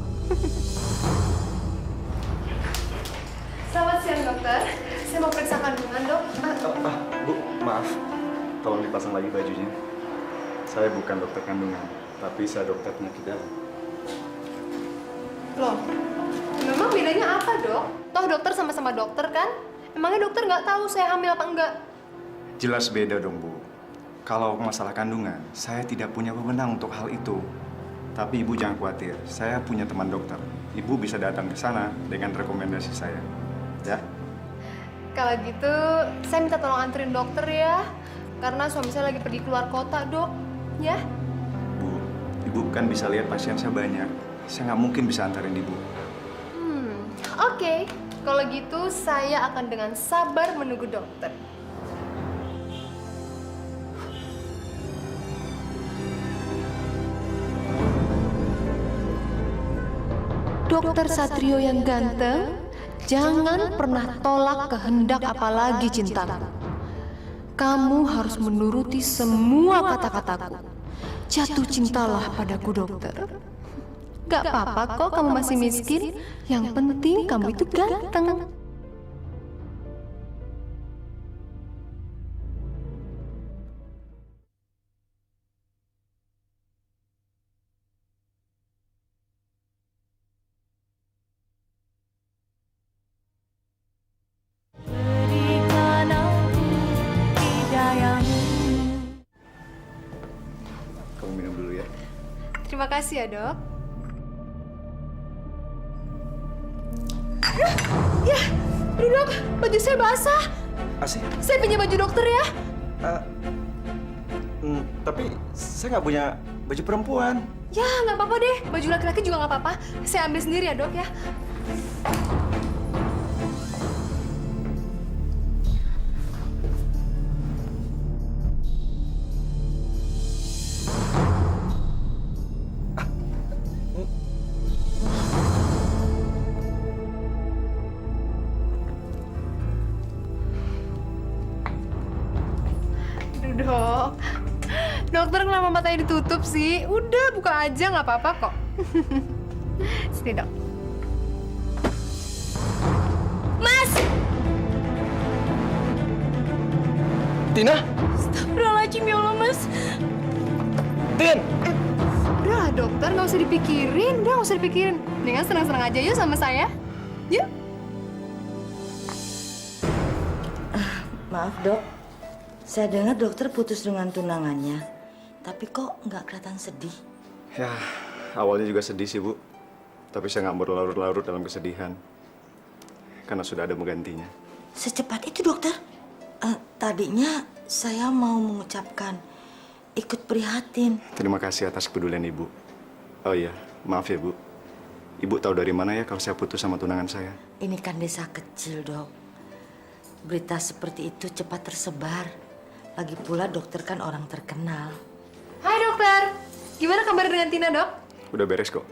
Selamat siang, dokter. Saya mau periksa kandungan, dok. Bu, maaf. Tolong dipasang lagi bajunya. Saya bukan dokter kandungan, tapi saya dokter penyakit dalam. Loh, memang bedanya apa, dok? Toh dokter sama-sama dokter, kan? Emangnya dokter nggak tahu saya hamil apa enggak? Jelas beda dong, Bu. Kalau masalah kandungan, saya tidak punya wewenang untuk hal itu. Tapi Ibu jangan khawatir, saya punya teman dokter. Ibu bisa datang ke sana dengan rekomendasi saya. Ya? Kalau gitu, saya minta tolong anterin dokter ya. Karena suami saya lagi pergi keluar kota, dok. Ya? Bu, Ibu kan bisa lihat pasien saya banyak. Saya nggak mungkin bisa antarin Ibu. Oke. Kalau gitu, saya akan dengan sabar menunggu dokter. Dokter Satrio yang ganteng, jangan pernah tolak kehendak apalagi cintaku. Kamu harus menuruti semua kata-kataku. Jatuh cintalah padaku, dokter. Gak apa-apa kok kamu masih miskin. Yang penting kamu itu ganteng. Kamu minum dulu ya. Terima kasih ya, dok. Ya, dok, baju saya basah. Asih? Saya pinjam baju dokter ya. Tapi saya nggak punya baju perempuan. Ya, nggak apa-apa deh. Baju laki-laki juga nggak apa-apa. Saya ambil sendiri ya, dok ya. Aduh, dok. Dokter kenapa matanya ditutup sih? Udah, buka aja, nggak apa-apa kok. Sini, dok. Mas! Tina? Astagfirullahaladzim, ya Allah, Mas. Tin! Udah, dokter, nggak usah dipikirin. Udah, nggak usah dipikirin. Mendingan senang-senang aja yuk sama saya. Yuk. Maaf, Dok. Saya dengar dokter putus dengan tunangannya. Tapi kok nggak kelihatan sedih? Ya, awalnya juga sedih sih, Bu. Tapi saya nggak berlarut-larut dalam kesedihan. Karena sudah ada menggantinya. Secepat itu, dokter? Tadinya saya mau mengucapkan ikut prihatin. Terima kasih atas kepedulian Ibu. Oh iya, maaf ya, Bu. Ibu tahu dari mana ya kalau saya putus sama tunangan saya? Ini kan desa kecil, Dok. Berita seperti itu cepat tersebar. Lagi pula dokter kan orang terkenal. Hai, dokter. Gimana kabar dengan Tina, dok? Udah beres kok.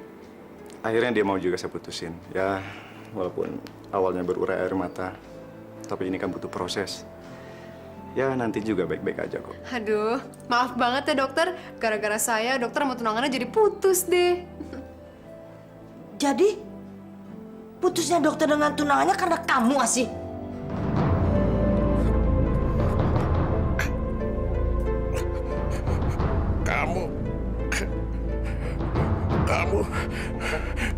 Akhirnya dia mau juga saya putusin. Ya, walaupun awalnya berurai air mata. Tapi ini kan butuh proses. Ya, nanti juga baik-baik aja kok. Aduh, maaf banget ya, dokter. Gara-gara saya, dokter sama tunangannya jadi putus deh. Jadi, putusnya dokter dengan tunangannya karena kamu, Asih?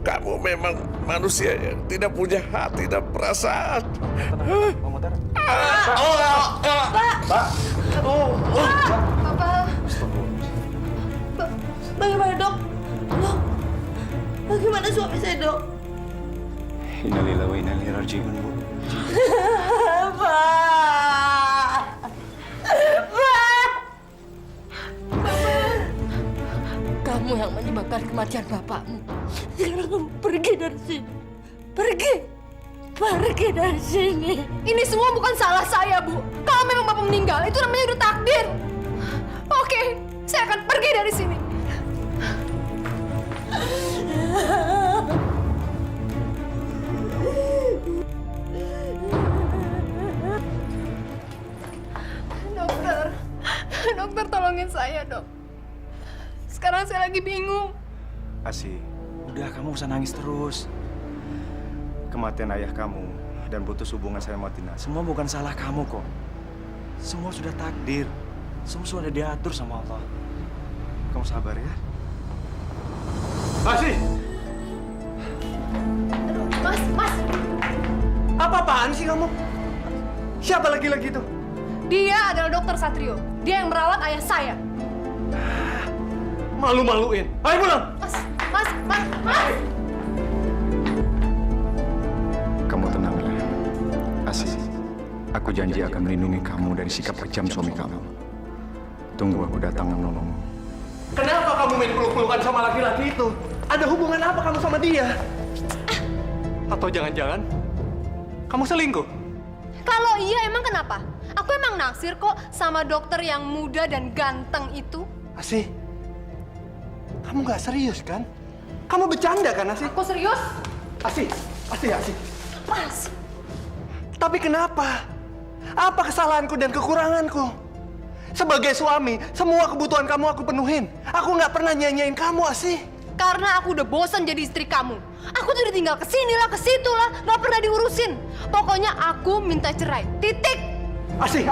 Kamu memang manusia yang tidak punya hati dan perasaan. Bagaimana, Dok? Dok, bagaimana suami saya, Dok? Innalillahi wa inna ilaihi raji'un, Bu. Kamu yang menyebabkan kematian bapakmu. Sekarang kamu pergi dari sini. Pergi. Pergi dari sini. Ini semua bukan salah saya, Bu. Kalau memang bapak meninggal, itu namanya udah takdir. Oke, saya akan pergi dari sini. Dokter tolongin saya, dok. Sekarang saya lagi bingung. Asih, udah kamu usah nangis terus. Kematian ayah kamu dan putus hubungan saya sama Tina, semua bukan salah kamu kok. Semua sudah takdir. Semua sudah diatur sama Allah. Kamu sabar ya. Asih! Aduh, Mas. Apa-apaan sih kamu? Siapa laki-laki itu? Dia adalah Dokter Satrio. Dia yang merawat ayah saya. Malu-maluin. Ayo pulang! Mas. Kamu tenang ya. Asih. Aku janji akan melindungi kamu dari sikap kejam suami kamu. Tunggu aku datang menolongmu. Kenapa kamu main peluk-pelukan sama laki-laki itu? Ada hubungan apa kamu sama dia? Atau jangan-jangan kamu selingkuh? Kalau iya emang kenapa? Aku emang naksir kok sama dokter yang muda dan ganteng itu. Asih, kamu nggak serius kan? Kamu bercanda kan, Asih? Aku serius? Asih. Mas. Tapi kenapa? Apa kesalahanku dan kekuranganku? Sebagai suami, semua kebutuhan kamu aku penuhin. Aku nggak pernah nyanyain kamu, Asih. Karena aku udah bosan jadi istri kamu. Aku tuh udah tinggal kesini lah, kesitu lah, nggak pernah diurusin. Pokoknya aku minta cerai. Titik. Asih.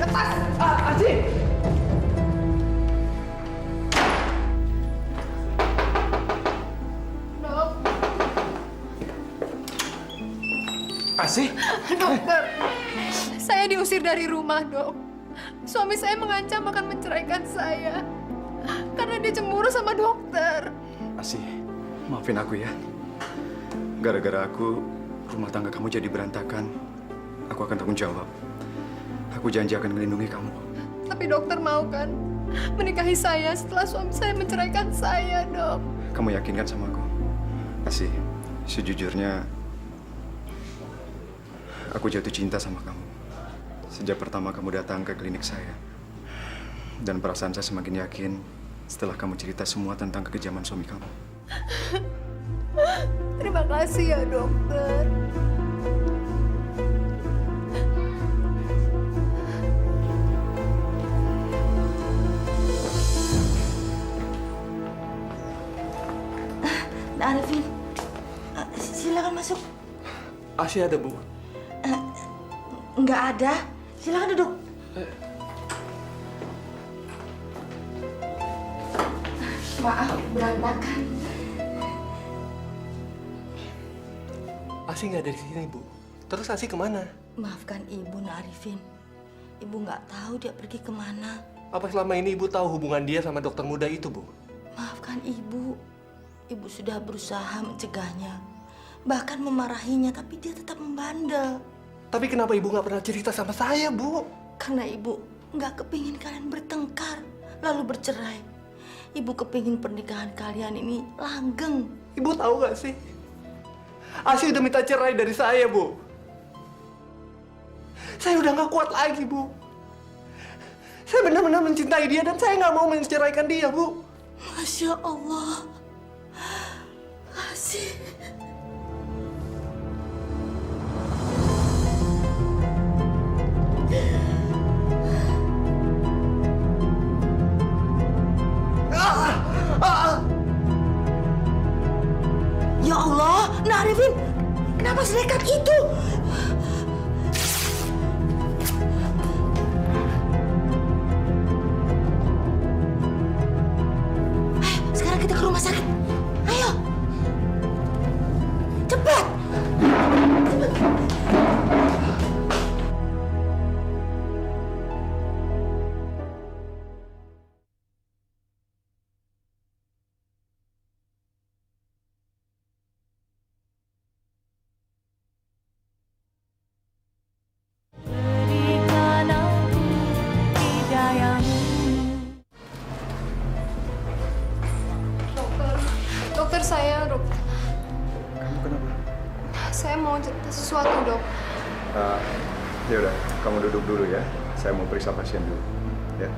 Lepas. Asih. Dok. Asih. Dokter. Saya diusir dari rumah, Dok. Suami saya mengancam akan menceraikan saya. Karena dia cemburu sama dokter. Asih, maafin aku ya. Gara-gara aku, rumah tangga kamu jadi berantakan. Aku akan tanggung jawab. Aku janji akan melindungi kamu. Tapi dokter mau kan menikahi saya setelah suami saya menceraikan saya, Dok? Kamu yakinkan sama aku? Asih, sejujurnya aku jatuh cinta sama kamu. Sejak pertama kamu datang ke klinik saya. Dan perasaan saya semakin yakin setelah kamu cerita semua tentang kekejaman suami kamu. Terima kasih ya, dokter. Arifin, silakan masuk. Asih ada, Bu. Nggak ada. Silakan duduk. Maaf, berantakan. Asih nggak ada di sini, Bu. Terus Asih kemana? Maafkan Ibu, Nak Arifin. Ibu nggak tahu dia pergi kemana. Apa selama ini Ibu tahu hubungan dia sama dokter muda itu, Bu? Maafkan Ibu. Ibu sudah berusaha mencegahnya. Bahkan memarahinya, tapi dia tetap membandel. Tapi kenapa Ibu nggak pernah cerita sama saya, Bu? Karena Ibu nggak kepingin kalian bertengkar, lalu bercerai. Ibu kepingin pernikahan kalian ini langgeng. Ibu tahu nggak sih? Asih udah minta cerai dari saya, Bu. Saya udah nggak kuat lagi, Bu. Saya benar-benar mencintai dia dan saya nggak mau menceraikan dia, Bu. Masya Allah. Asih. Ya Allah, Nak Arifin, kenapa senekat itu? Ayo, sekarang kita ke rumah sakit. Ayo. Cepat. Dokter saya, dok. Kamu kenapa? Saya mau cerita sesuatu, dok. Ya udah, kamu duduk dulu ya. Saya mau periksa pasien dulu. Ya.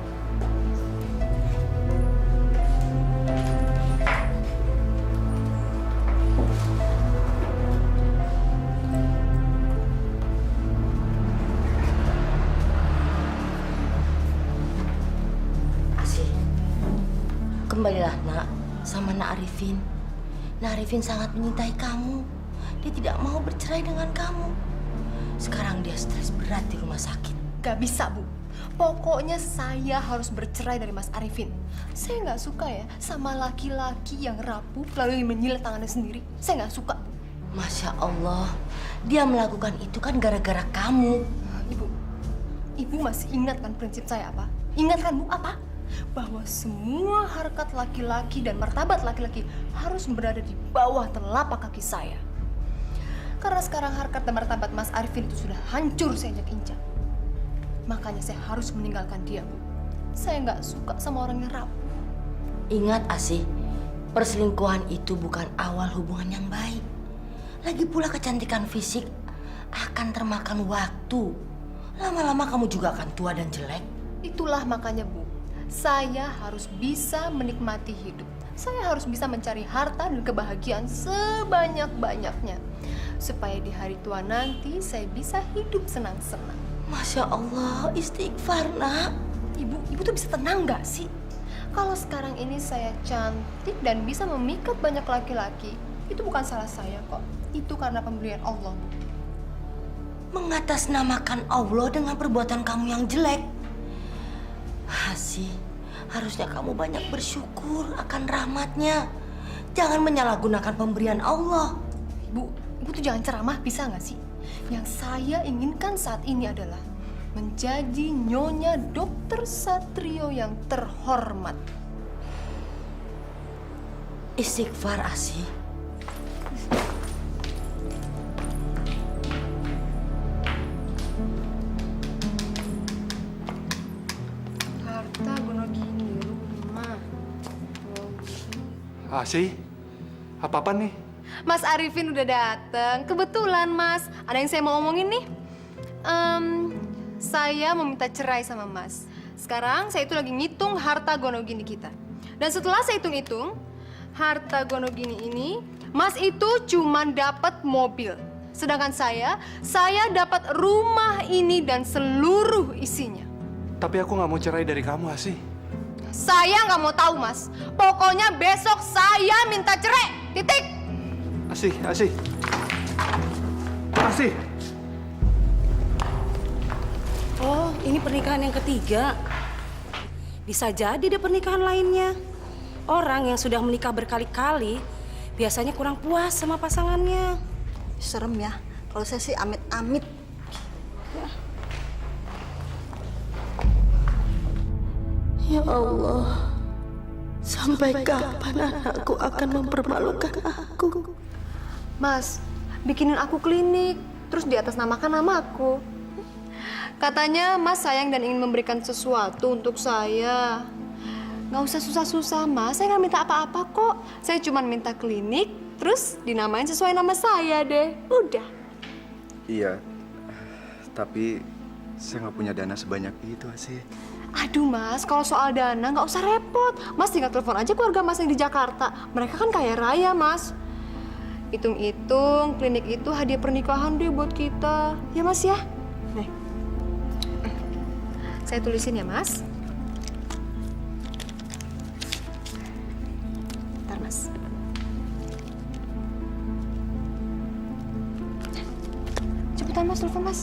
Asih. Kembalilah, Nak, sama Nak Arifin. Nak Arifin sangat mencintai kamu. Dia tidak mau bercerai dengan kamu. Sekarang dia stres berat di rumah sakit. Gak bisa, Bu. Pokoknya saya harus bercerai dari Mas Arifin. Saya nggak suka ya sama laki-laki yang rapuh lalu menjilat tangannya sendiri. Saya nggak suka, Bu. Masya Allah, dia melakukan itu kan gara-gara kamu. Ibu masih ingat kan prinsip saya apa? Ingat kan, Bu, apa? Bahwa semua harkat laki-laki dan martabat laki-laki harus berada di bawah telapak kaki saya. Karena sekarang harkat dan martabat Mas Arifin itu sudah hancur saya injak-injak. Makanya saya harus meninggalkan dia, Bu. Saya nggak suka sama orang yang rapuh. Ingat, Asih, perselingkuhan itu bukan awal hubungan yang baik. Lagi pula kecantikan fisik akan termakan waktu. Lama-lama kamu juga akan tua dan jelek. Itulah makanya, Bu, saya harus bisa menikmati hidup. Saya harus bisa mencari harta dan kebahagiaan sebanyak-banyaknya. Supaya di hari tua nanti saya bisa hidup senang-senang. Masya Allah, istighfar, nak. Ibu tuh bisa tenang nggak sih? Kalau sekarang ini saya cantik dan bisa memikat banyak laki-laki, itu bukan salah saya kok. Itu karena pemberian Allah, Bu. Mengatasnamakan Allah dengan perbuatan kamu yang jelek. Asih, harusnya kamu banyak bersyukur akan rahmatnya. Jangan menyalahgunakan pemberian Allah. Ibu tuh jangan ceramah, bisa nggak sih? Yang saya inginkan saat ini adalah menjadi Nyonya Dokter Satrio yang terhormat. Istighfar, Asih. Harta Gonogini, rumah. Asih, apa-apa nih? Mas Arifin udah dateng. Kebetulan, Mas. Ada yang saya mau omongin nih. Saya meminta cerai sama Mas. Sekarang saya itu lagi ngitung harta Gonogini kita. Dan setelah saya hitung-hitung, harta Gonogini ini, Mas itu cuma dapat mobil. Sedangkan saya dapat rumah ini dan seluruh isinya. Tapi aku nggak mau cerai dari kamu, Asih. Saya nggak mau tahu, Mas. Pokoknya besok saya minta cerai. Titik. Asih. Asih. Oh, ini pernikahan yang ketiga. Bisa jadi deh pernikahan lainnya. Orang yang sudah menikah berkali-kali biasanya kurang puas sama pasangannya. Serem ya. Kalau saya sih amit-amit. Ya Allah, sampai kapan anakku akan mempermalukan aku? Mas, bikinin aku klinik, terus di atas namakan namaku. Katanya Mas sayang dan ingin memberikan sesuatu untuk saya. Nggak usah susah-susah, Mas. Saya nggak minta apa-apa kok. Saya cuma minta klinik, terus dinamain sesuai nama saya deh. Udah. Iya, tapi saya nggak punya dana sebanyak itu, Asih. Aduh, Mas, kalau soal dana nggak usah repot. Mas tinggal telepon aja keluarga Mas yang di Jakarta. Mereka kan kaya raya, Mas. Hitung-hitung, klinik itu hadiah pernikahan deh buat kita. Ya, Mas ya? Nih. Saya tulisin ya, Mas. Bentar, Mas. Cepetan, Mas, telepon, Mas.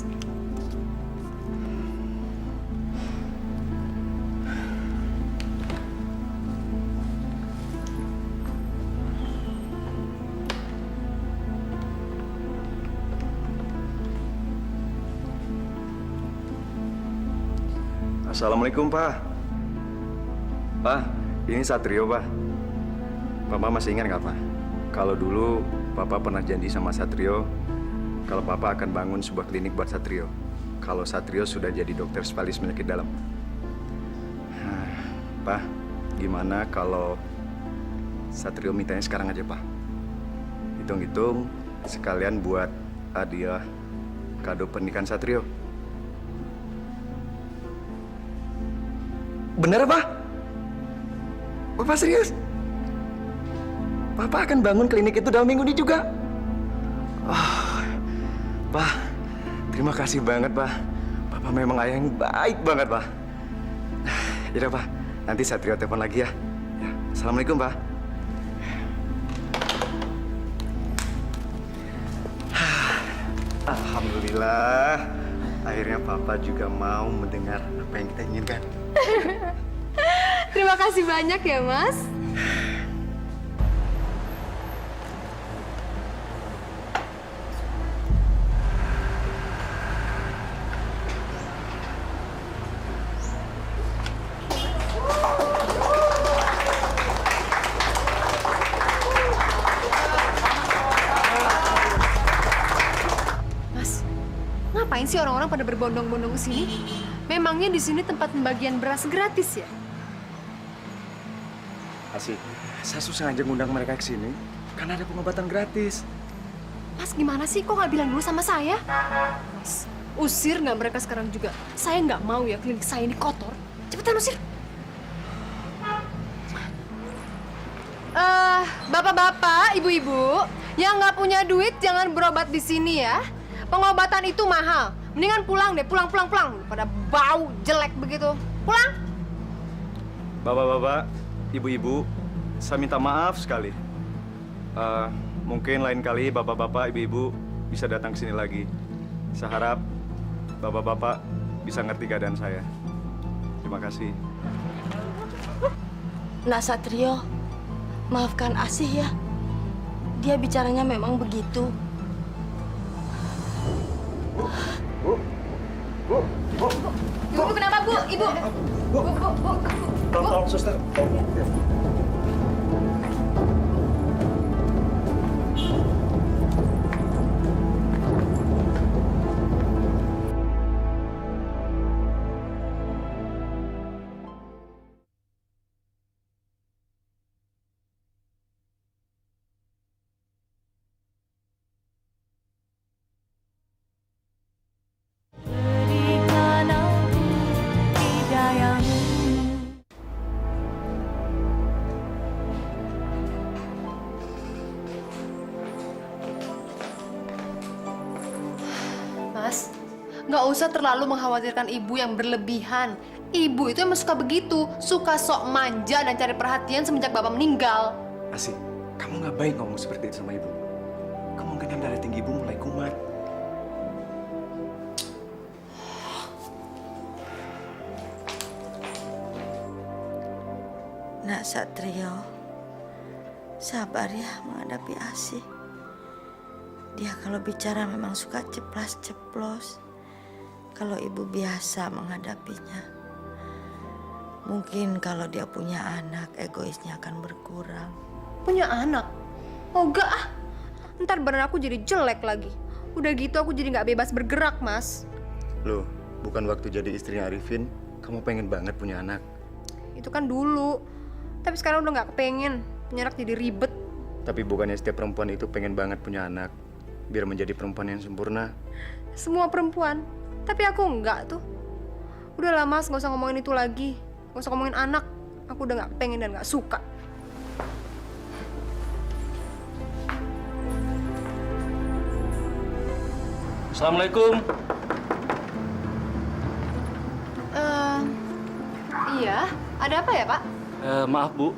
Assalamualaikum, Pak. Pak, ini Satrio, Pak. Papa masih ingat nggak, Pak? Kalau dulu Papa pernah janji sama Satrio kalau Papa akan bangun sebuah klinik buat Satrio. Kalau Satrio sudah jadi dokter spesialis penyakit dalam. Pak, gimana kalau Satrio mintanya sekarang aja, Pak? Hitung-hitung sekalian buat hadiah kado pernikahan Satrio. Bener, Pak? Bapak serius? Papa akan bangun klinik itu dalam minggu ini juga. Pak, terima kasih banget, Pak. Papa memang ayah yang baik banget, Pak. Yaudah, Pak. Nanti Satrio telepon lagi ya. Assalamualaikum, Pak. Alhamdulillah, akhirnya Papa juga mau mendengar apa yang kita inginkan. Terima kasih banyak ya, Mas. Ngapain sih orang-orang pada berbondong-bondong ke sini? Memangnya di sini tempat pembagian beras gratis ya? Asik, saya sengaja ngundang mereka ke sini karena ada pengobatan gratis. Mas, gimana sih? Kok nggak bilang dulu sama saya? Mas, usir nggak mereka sekarang juga? Saya nggak mau ya klinik saya ini kotor. Cepetan usir. Bapak-bapak, ibu-ibu, yang nggak punya duit jangan berobat di sini ya. Pengobatan itu mahal. Mendingan pulang deh, pulang. Pada bau jelek begitu. Pulang. Bapak-bapak, ibu-ibu, saya minta maaf sekali. Mungkin lain kali bapak-bapak, ibu-ibu bisa datang ke sini lagi. Saya harap bapak-bapak bisa ngerti keadaan saya. Terima kasih. Nak Satrio, maafkan Asih ya. Dia bicaranya memang begitu. Ibu kenapa, Bu? Ibu. Bu. Tolong, suster. Mas, nggak usah terlalu mengkhawatirkan ibu yang berlebihan. Ibu itu emang suka begitu, suka sok manja dan cari perhatian semenjak bapak meninggal. Asik, kamu nggak baik ngomong seperti itu sama ibu. Kemungkinan darah tinggi ibu mulai kumat. Nak Satrio, sabar ya menghadapi Asih. Dia kalau bicara memang suka ceplas-ceplos. Kalau ibu biasa menghadapinya. Mungkin kalau dia punya anak, egoisnya akan berkurang. Punya anak? Oh enggak ah. Ntar badan aku jadi jelek lagi. Udah gitu aku jadi nggak bebas bergerak, Mas. Loh, bukan waktu jadi istrinya Arifin, kamu pengen banget punya anak. Itu kan dulu. Tapi sekarang udah nggak kepengen. Punya anak jadi ribet. Tapi bukannya setiap perempuan itu pengen banget punya anak, biar menjadi perempuan yang sempurna. Semua perempuan. Tapi aku enggak tuh. Udahlah Mas, nggak usah ngomongin itu lagi. Nggak usah ngomongin anak. Aku udah nggak pengen dan nggak suka. Assalamualaikum. Iya. Ada apa ya, Pak? Maaf Bu,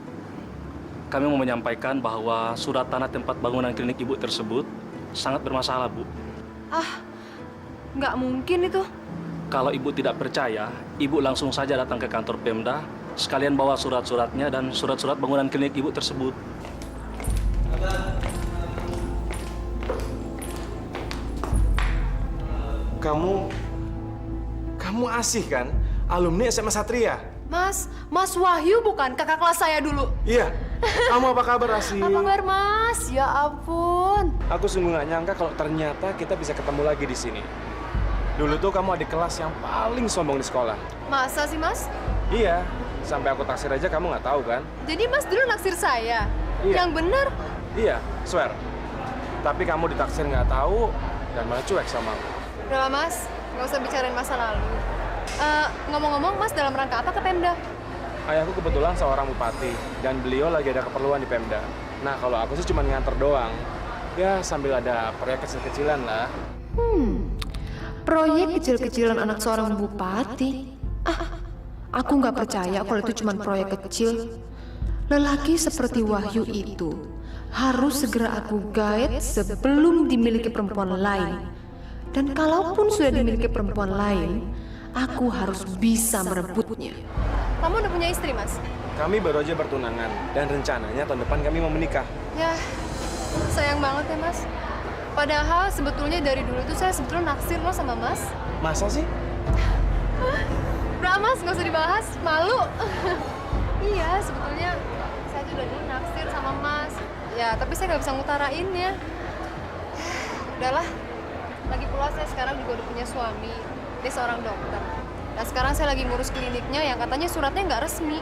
kami mau menyampaikan bahwa surat tanah tempat bangunan klinik Ibu tersebut sangat bermasalah, Bu. Ah, nggak mungkin itu. Kalau Ibu tidak percaya, Ibu langsung saja datang ke kantor Pemda, sekalian bawa surat-suratnya dan surat-surat bangunan klinik Ibu tersebut. Kamu Asih kan? Alumni SMA Satria? Mas Wahyu bukan kakak kelas saya dulu. Iya. Kamu apa kabar, Asih? Apa kabar, Mas? Ya ampun. Aku sungguh nggak nyangka kalau ternyata kita bisa ketemu lagi di sini. Dulu tuh kamu adik kelas yang paling sombong di sekolah. Masa sih, Mas? Iya. Sampai aku taksir aja kamu nggak tahu kan? Jadi Mas dulu naksir saya? Iya. Yang bener? Iya, swear. Tapi kamu ditaksir nggak tahu dan malah cuek sama aku. Udah lah, Mas. Nggak usah bicarain masa lalu. Ngomong-ngomong, Mas dalam rangka apa ke Pemda? Ayahku kebetulan seorang bupati dan beliau lagi ada keperluan di Pemda. Nah, kalau aku sih cuma nganter doang. Ya, sambil ada proyek kecil-kecilan lah. Proyek kecil-kecilan anak seorang bupati? Aku nggak percaya kalau itu cuma proyek kecil. Lelaki seperti Wahyu itu harus segera aku guide sebelum dimiliki perempuan lain. Dan kalaupun sudah dimiliki perempuan lain, aku harus bisa merebutnya. Kamu udah punya istri, Mas? Kami baru aja bertunangan dan rencananya tahun depan kami mau menikah. Ya, sayang banget ya, Mas. Padahal sebetulnya dari dulu tuh saya sebetulnya naksir loh sama Mas. Masa sih? Udah, Mas, nggak usah dibahas. Malu. Iya, sebetulnya saya tuh udah dulu naksir sama Mas. Ya, tapi saya nggak bisa ngutarainnya. Udahlah. Lagi pula saya sekarang juga udah punya suami. Dia seorang dokter. Dan sekarang saya lagi ngurus kliniknya yang katanya suratnya nggak resmi.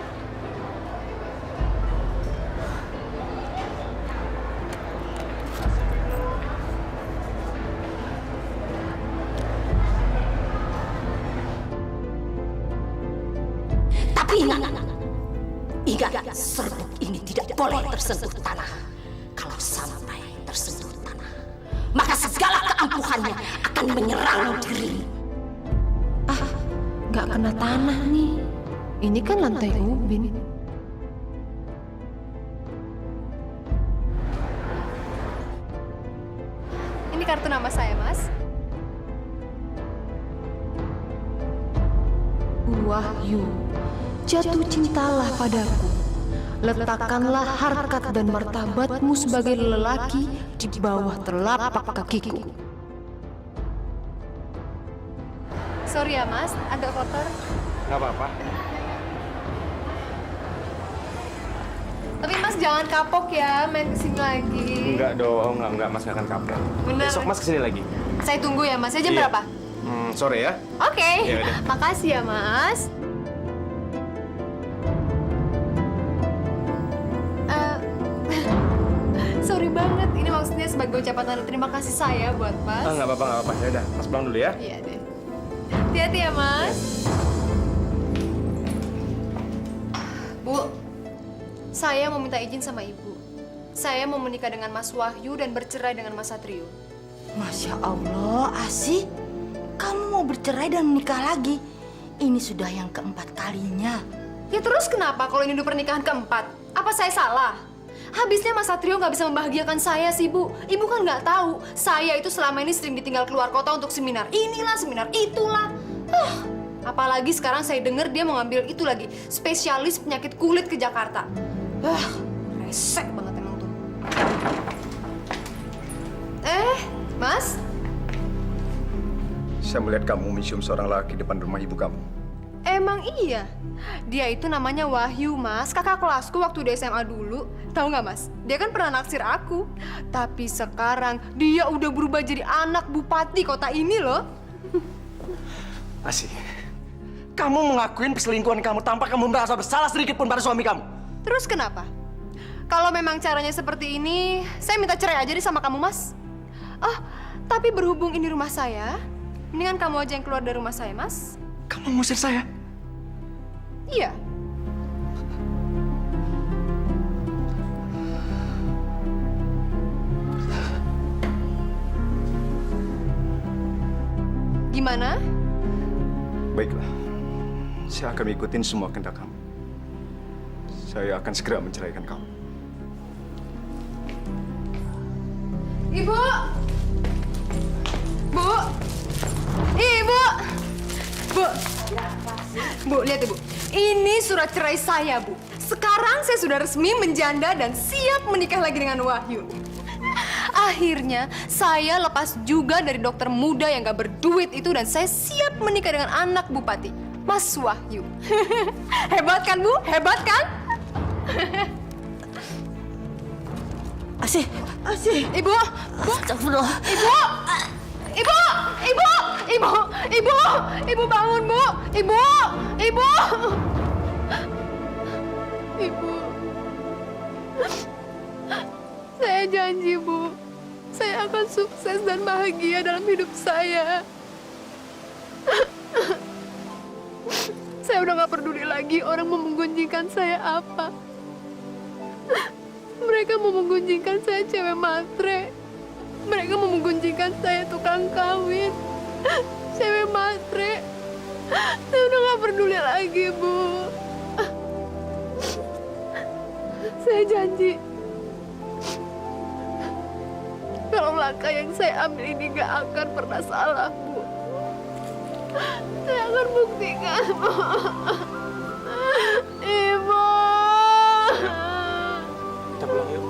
Tapi ingat, serbuk ini tidak boleh tersentuh tanah. Kalau sampai tersentuh tanah, maka segala keampuhannya akan menyerang dirimu. Nggak kena tanah nih. Ini kan lantai ubin. Ini kartu nama saya, Mas. Wahyu, jatuh cintalah padaku. Letakkanlah harkat dan martabatmu sebagai lelaki di bawah telapak kakiku. Sorry ya, Mas, agak kotor. Nggak apa-apa. Tapi Mas jangan kapok ya main kesini lagi. Enggak dong, enggak Mas nggak akan kapok. Bener. Besok Mas kesini lagi. Saya tunggu ya, Mas. Ya, jam Iya. berapa? Sore ya. Oke. Ya udah. Makasih ya, Mas. Sorry banget. Ini maksudnya sebagai ucapan tanda terima kasih saya buat Mas. Nggak apa-apa. Ya udah, Mas pulang dulu ya. Iya deh. Hati-hati ya, Mas. Bu, saya mau minta izin sama Ibu. Saya mau menikah dengan Mas Wahyu dan bercerai dengan Mas Satrio. Masya Allah, Asih. Kamu mau bercerai dan menikah lagi? Ini sudah yang keempat kalinya. Ya terus kenapa kalau ini udah pernikahan keempat? Apa saya salah? Habisnya Mas Satrio nggak bisa membahagiakan saya sih, Bu. Ibu kan nggak tahu, saya itu selama ini sering ditinggal keluar kota untuk seminar. Inilah, seminar itulah. Apalagi sekarang saya dengar dia mau ngambil itu lagi, spesialis penyakit kulit ke Jakarta. Resek banget emang tuh. Mas? Saya melihat kamu mencium seorang laki depan rumah ibu kamu. Emang iya? Dia itu namanya Wahyu, Mas. Kakak kelasku waktu di SMA dulu. Tahu nggak, Mas? Dia kan pernah naksir aku. Tapi sekarang dia udah berubah jadi anak bupati kota ini loh. Asih, kamu mengakuin perselingkuhan kamu tanpa kamu merasa bersalah sedikit pun pada suami kamu. Terus kenapa? Kalau memang caranya seperti ini, saya minta cerai aja deh sama kamu, Mas. Oh, tapi berhubung ini rumah saya, mendingan kamu aja yang keluar dari rumah saya, Mas. Kamu ngusir saya? Iya. Gimana? Baiklah, saya akan ikutin semua kehendak kamu. Saya akan segera menceraikan kamu. Ibu! Bu! Ibu! Bu! Bu, lihat Ibu. Ini surat cerai saya, Bu. Sekarang saya sudah resmi menjanda dan siap menikah lagi dengan Wahyu. Akhirnya, saya lepas juga dari dokter muda yang gak berduit itu dan saya siap menikah dengan anak bupati, Mas Wahyu. Hebat kan, Bu? Hebat kan? Asih. Ibu! Bu! Astagfirullah. Ibu! Ibu! Ibu! Ibu! Ibu! Ibu bangun, Bu! Ibu! Ibu! Ibu. Saya janji, Bu. Saya akan sukses dan bahagia dalam hidup saya. Saya udah gak peduli lagi orang mau menggunjingkan saya apa. Mereka mau menggunjingkan saya cewek matre. Mereka mau menggunjingkan saya tukang kawin. Cewek matre. Saya udah gak peduli lagi, Bu. Saya janji. Kalau kalau langkah yang saya ambil ini gak akan pernah salah, Bu. Saya akan buktikan, Bu. Ibu. Kita pulang yuk.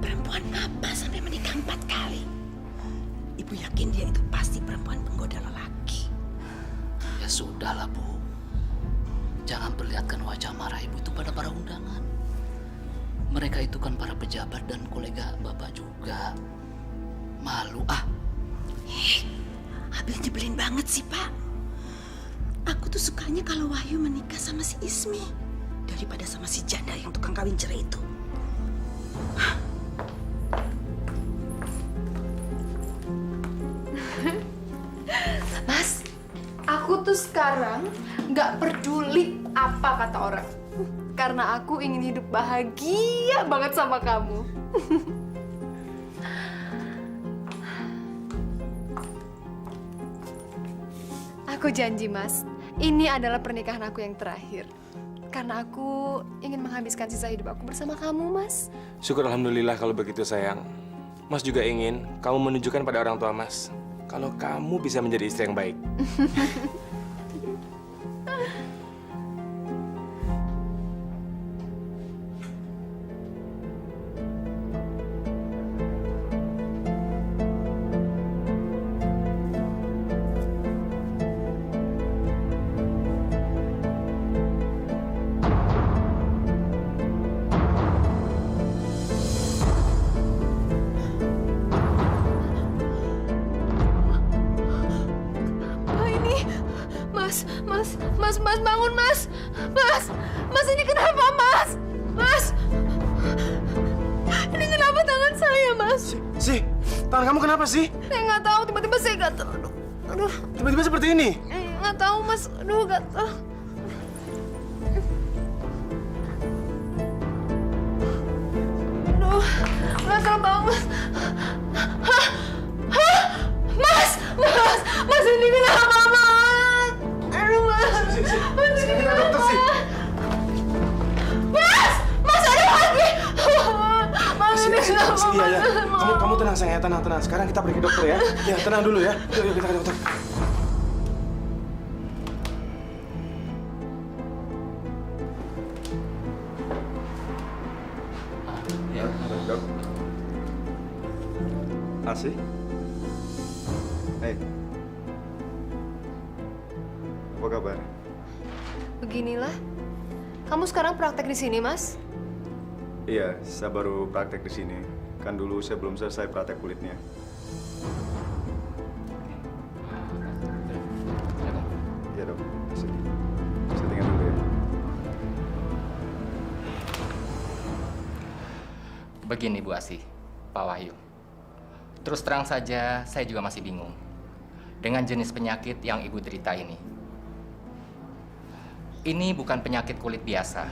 Perempuan apa sampai menikah 4 kali? Ibu yakin dia itu pasti perempuan penggoda lelaki. Ya sudahlah, Bu. Jangan perlihatkan wajah marah Ibu itu pada para undangan. Mereka itu kan para pejabat dan kolega Bapak juga. Malu ah. Habis nyebelin banget sih, Pak. Aku tuh sukanya kalau Wahyu menikah sama si Ismi daripada sama si janda yang tukang kawin cerai itu. Mas, aku tuh sekarang nggak peduli apa kata orang. Karena aku ingin hidup bahagia banget sama kamu. Aku janji, Mas, ini adalah pernikahan aku yang terakhir. Karena aku ingin menghabiskan sisa hidup aku bersama kamu, Mas. Syukur alhamdulillah kalau begitu, sayang. Mas juga ingin kamu menunjukkan pada orang tua Mas kalau kamu bisa menjadi istri yang baik. Mas, bangun, Mas. Mas, ini kenapa, Mas? Mas, ini kenapa tangan saya, Mas? Si, tangan kamu kenapa sih? Saya nggak tahu, tiba-tiba saya gatel. Aduh. Tiba-tiba seperti ini? Nggak tahu, Mas. Aduh, gatel. Aduh, gatel banget, Mas. Mas, ini kenapa, Mas? Aduh, Mas. Mas, ini kenapa? Mas, ada lagi. Mas, ini kenapa, Mas? Iya. Kamu tenang, sayang. Tenang. Sekarang kita pergi ke dokter ya. Ya, tenang dulu ya. Yuk, kita ke dokter. Dok. Asih? Hei. Apa kabar? Beginilah. Kamu sekarang praktek di sini, Mas? Iya, saya baru praktek di sini. Kan dulu saya belum selesai praktek kulitnya. Iya, Dok. Saya tinggal dulu ya. Begini, Bu Asih, Pak Wahyu. Terus terang saja, saya juga masih bingung dengan jenis penyakit yang Ibu derita ini. Ini bukan penyakit kulit biasa.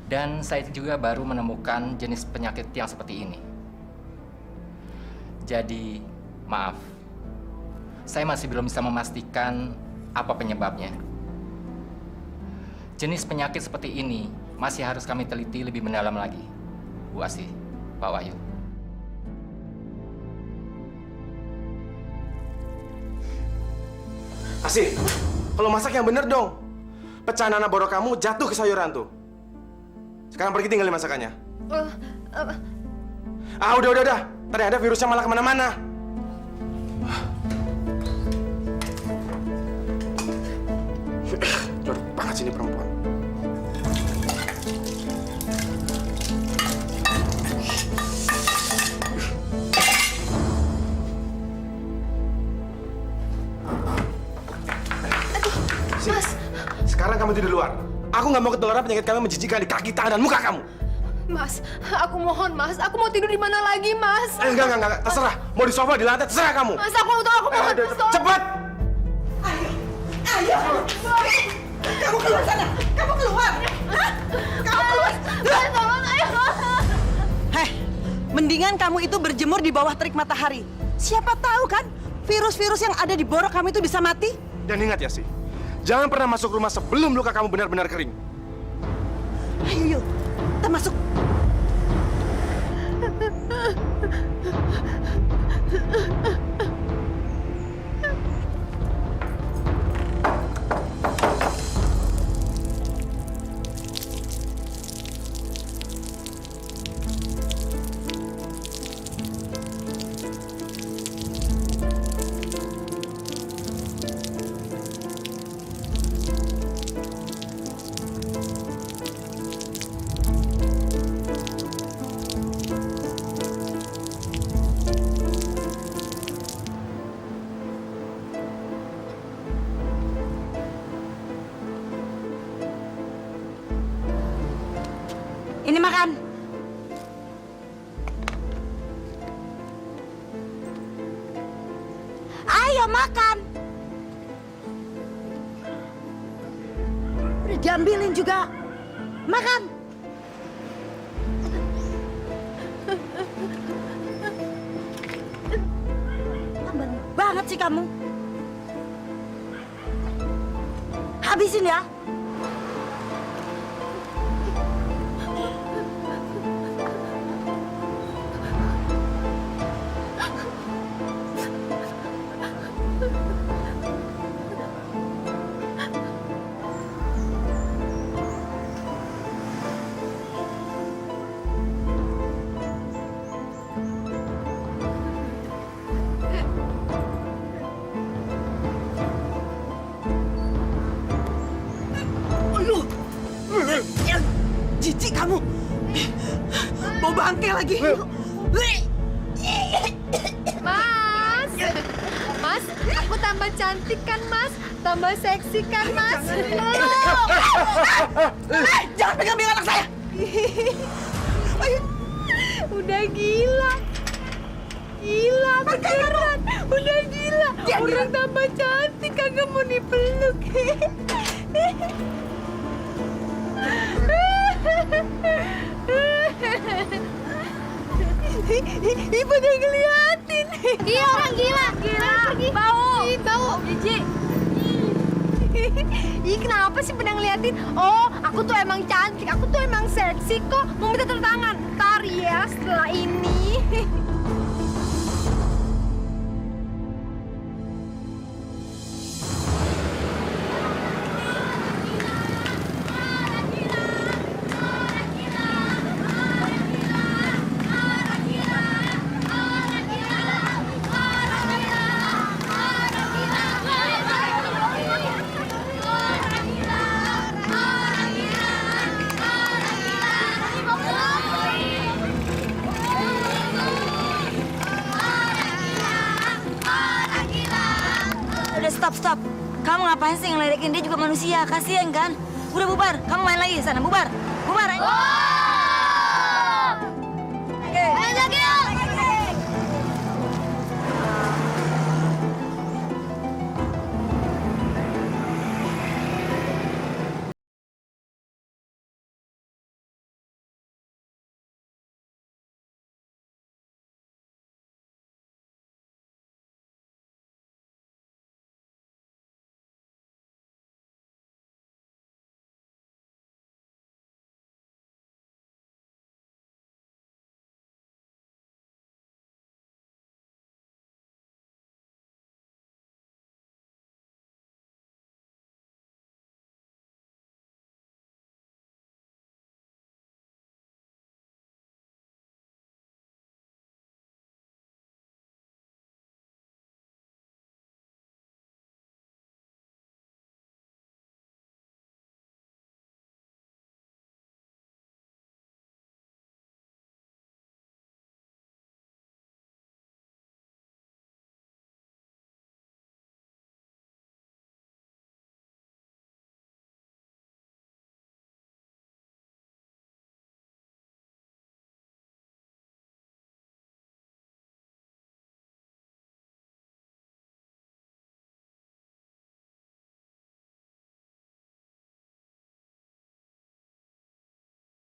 Dan saya juga baru menemukan jenis penyakit yang seperti ini. Jadi, maaf. Saya masih belum bisa memastikan apa penyebabnya. Jenis penyakit seperti ini masih harus kami teliti lebih mendalam lagi. Bu Asih, Pak Wahyu. Asih, kalau masak yang bener dong. Pecahan anak borok kamu jatuh ke sayuran tuh. Sekarang pergi tinggalin masakannya. Udah. Tadi ada virusnya malah kemana-mana. Jorok banget sih ini perempuan. kamu tidur di luar. Aku nggak mau ketularan penyakit kamu menjijikan di kaki, tangan, dan muka kamu. Mas, aku mohon mas, aku mau tidur di mana lagi mas? Enggak, terserah. Mau di sofa, di lantai, terserah kamu. Mas, aku mohon. Cepat! Ayo! Kamu keluar sana! Kamu keluar! Hah? Kamu keluar! Tolong, ayo! Heh, mendingan kamu itu berjemur di bawah terik matahari. Siapa tahu kan, virus-virus yang ada di borok kamu itu bisa mati. Dan ingat ya sih, jangan pernah masuk rumah sebelum luka kamu benar-benar kering. Ayo, yuk. Kita masuk. Ini makan. Ayo makan. Udah diambilin juga. Makan. Lamban banget sih kamu. Habisin ya. Jijik kamu. Bau bangke lagi. Mas, aku tambah cantik kan mas? Tambah seksi kan mas? Jangan pegang anak saya. Udah gila. Gila beneran. Udah gila. Orang tambah cantik kagak mau dipeluk. Ibu udah ngeliatin. Iya orang gila. Bau. Jijik. Ih kenapa sih pada ngeliatin? Oh aku tuh emang cantik. Aku tuh emang seksi kok. Mau minta tanda tangan. Ntar ya setelah ini. Stop. Kamu ngapain sih ngeledekin? Dia juga manusia, kasihan kan? Udah bubar, kamu main lagi sana, bubar. Ayo lagi.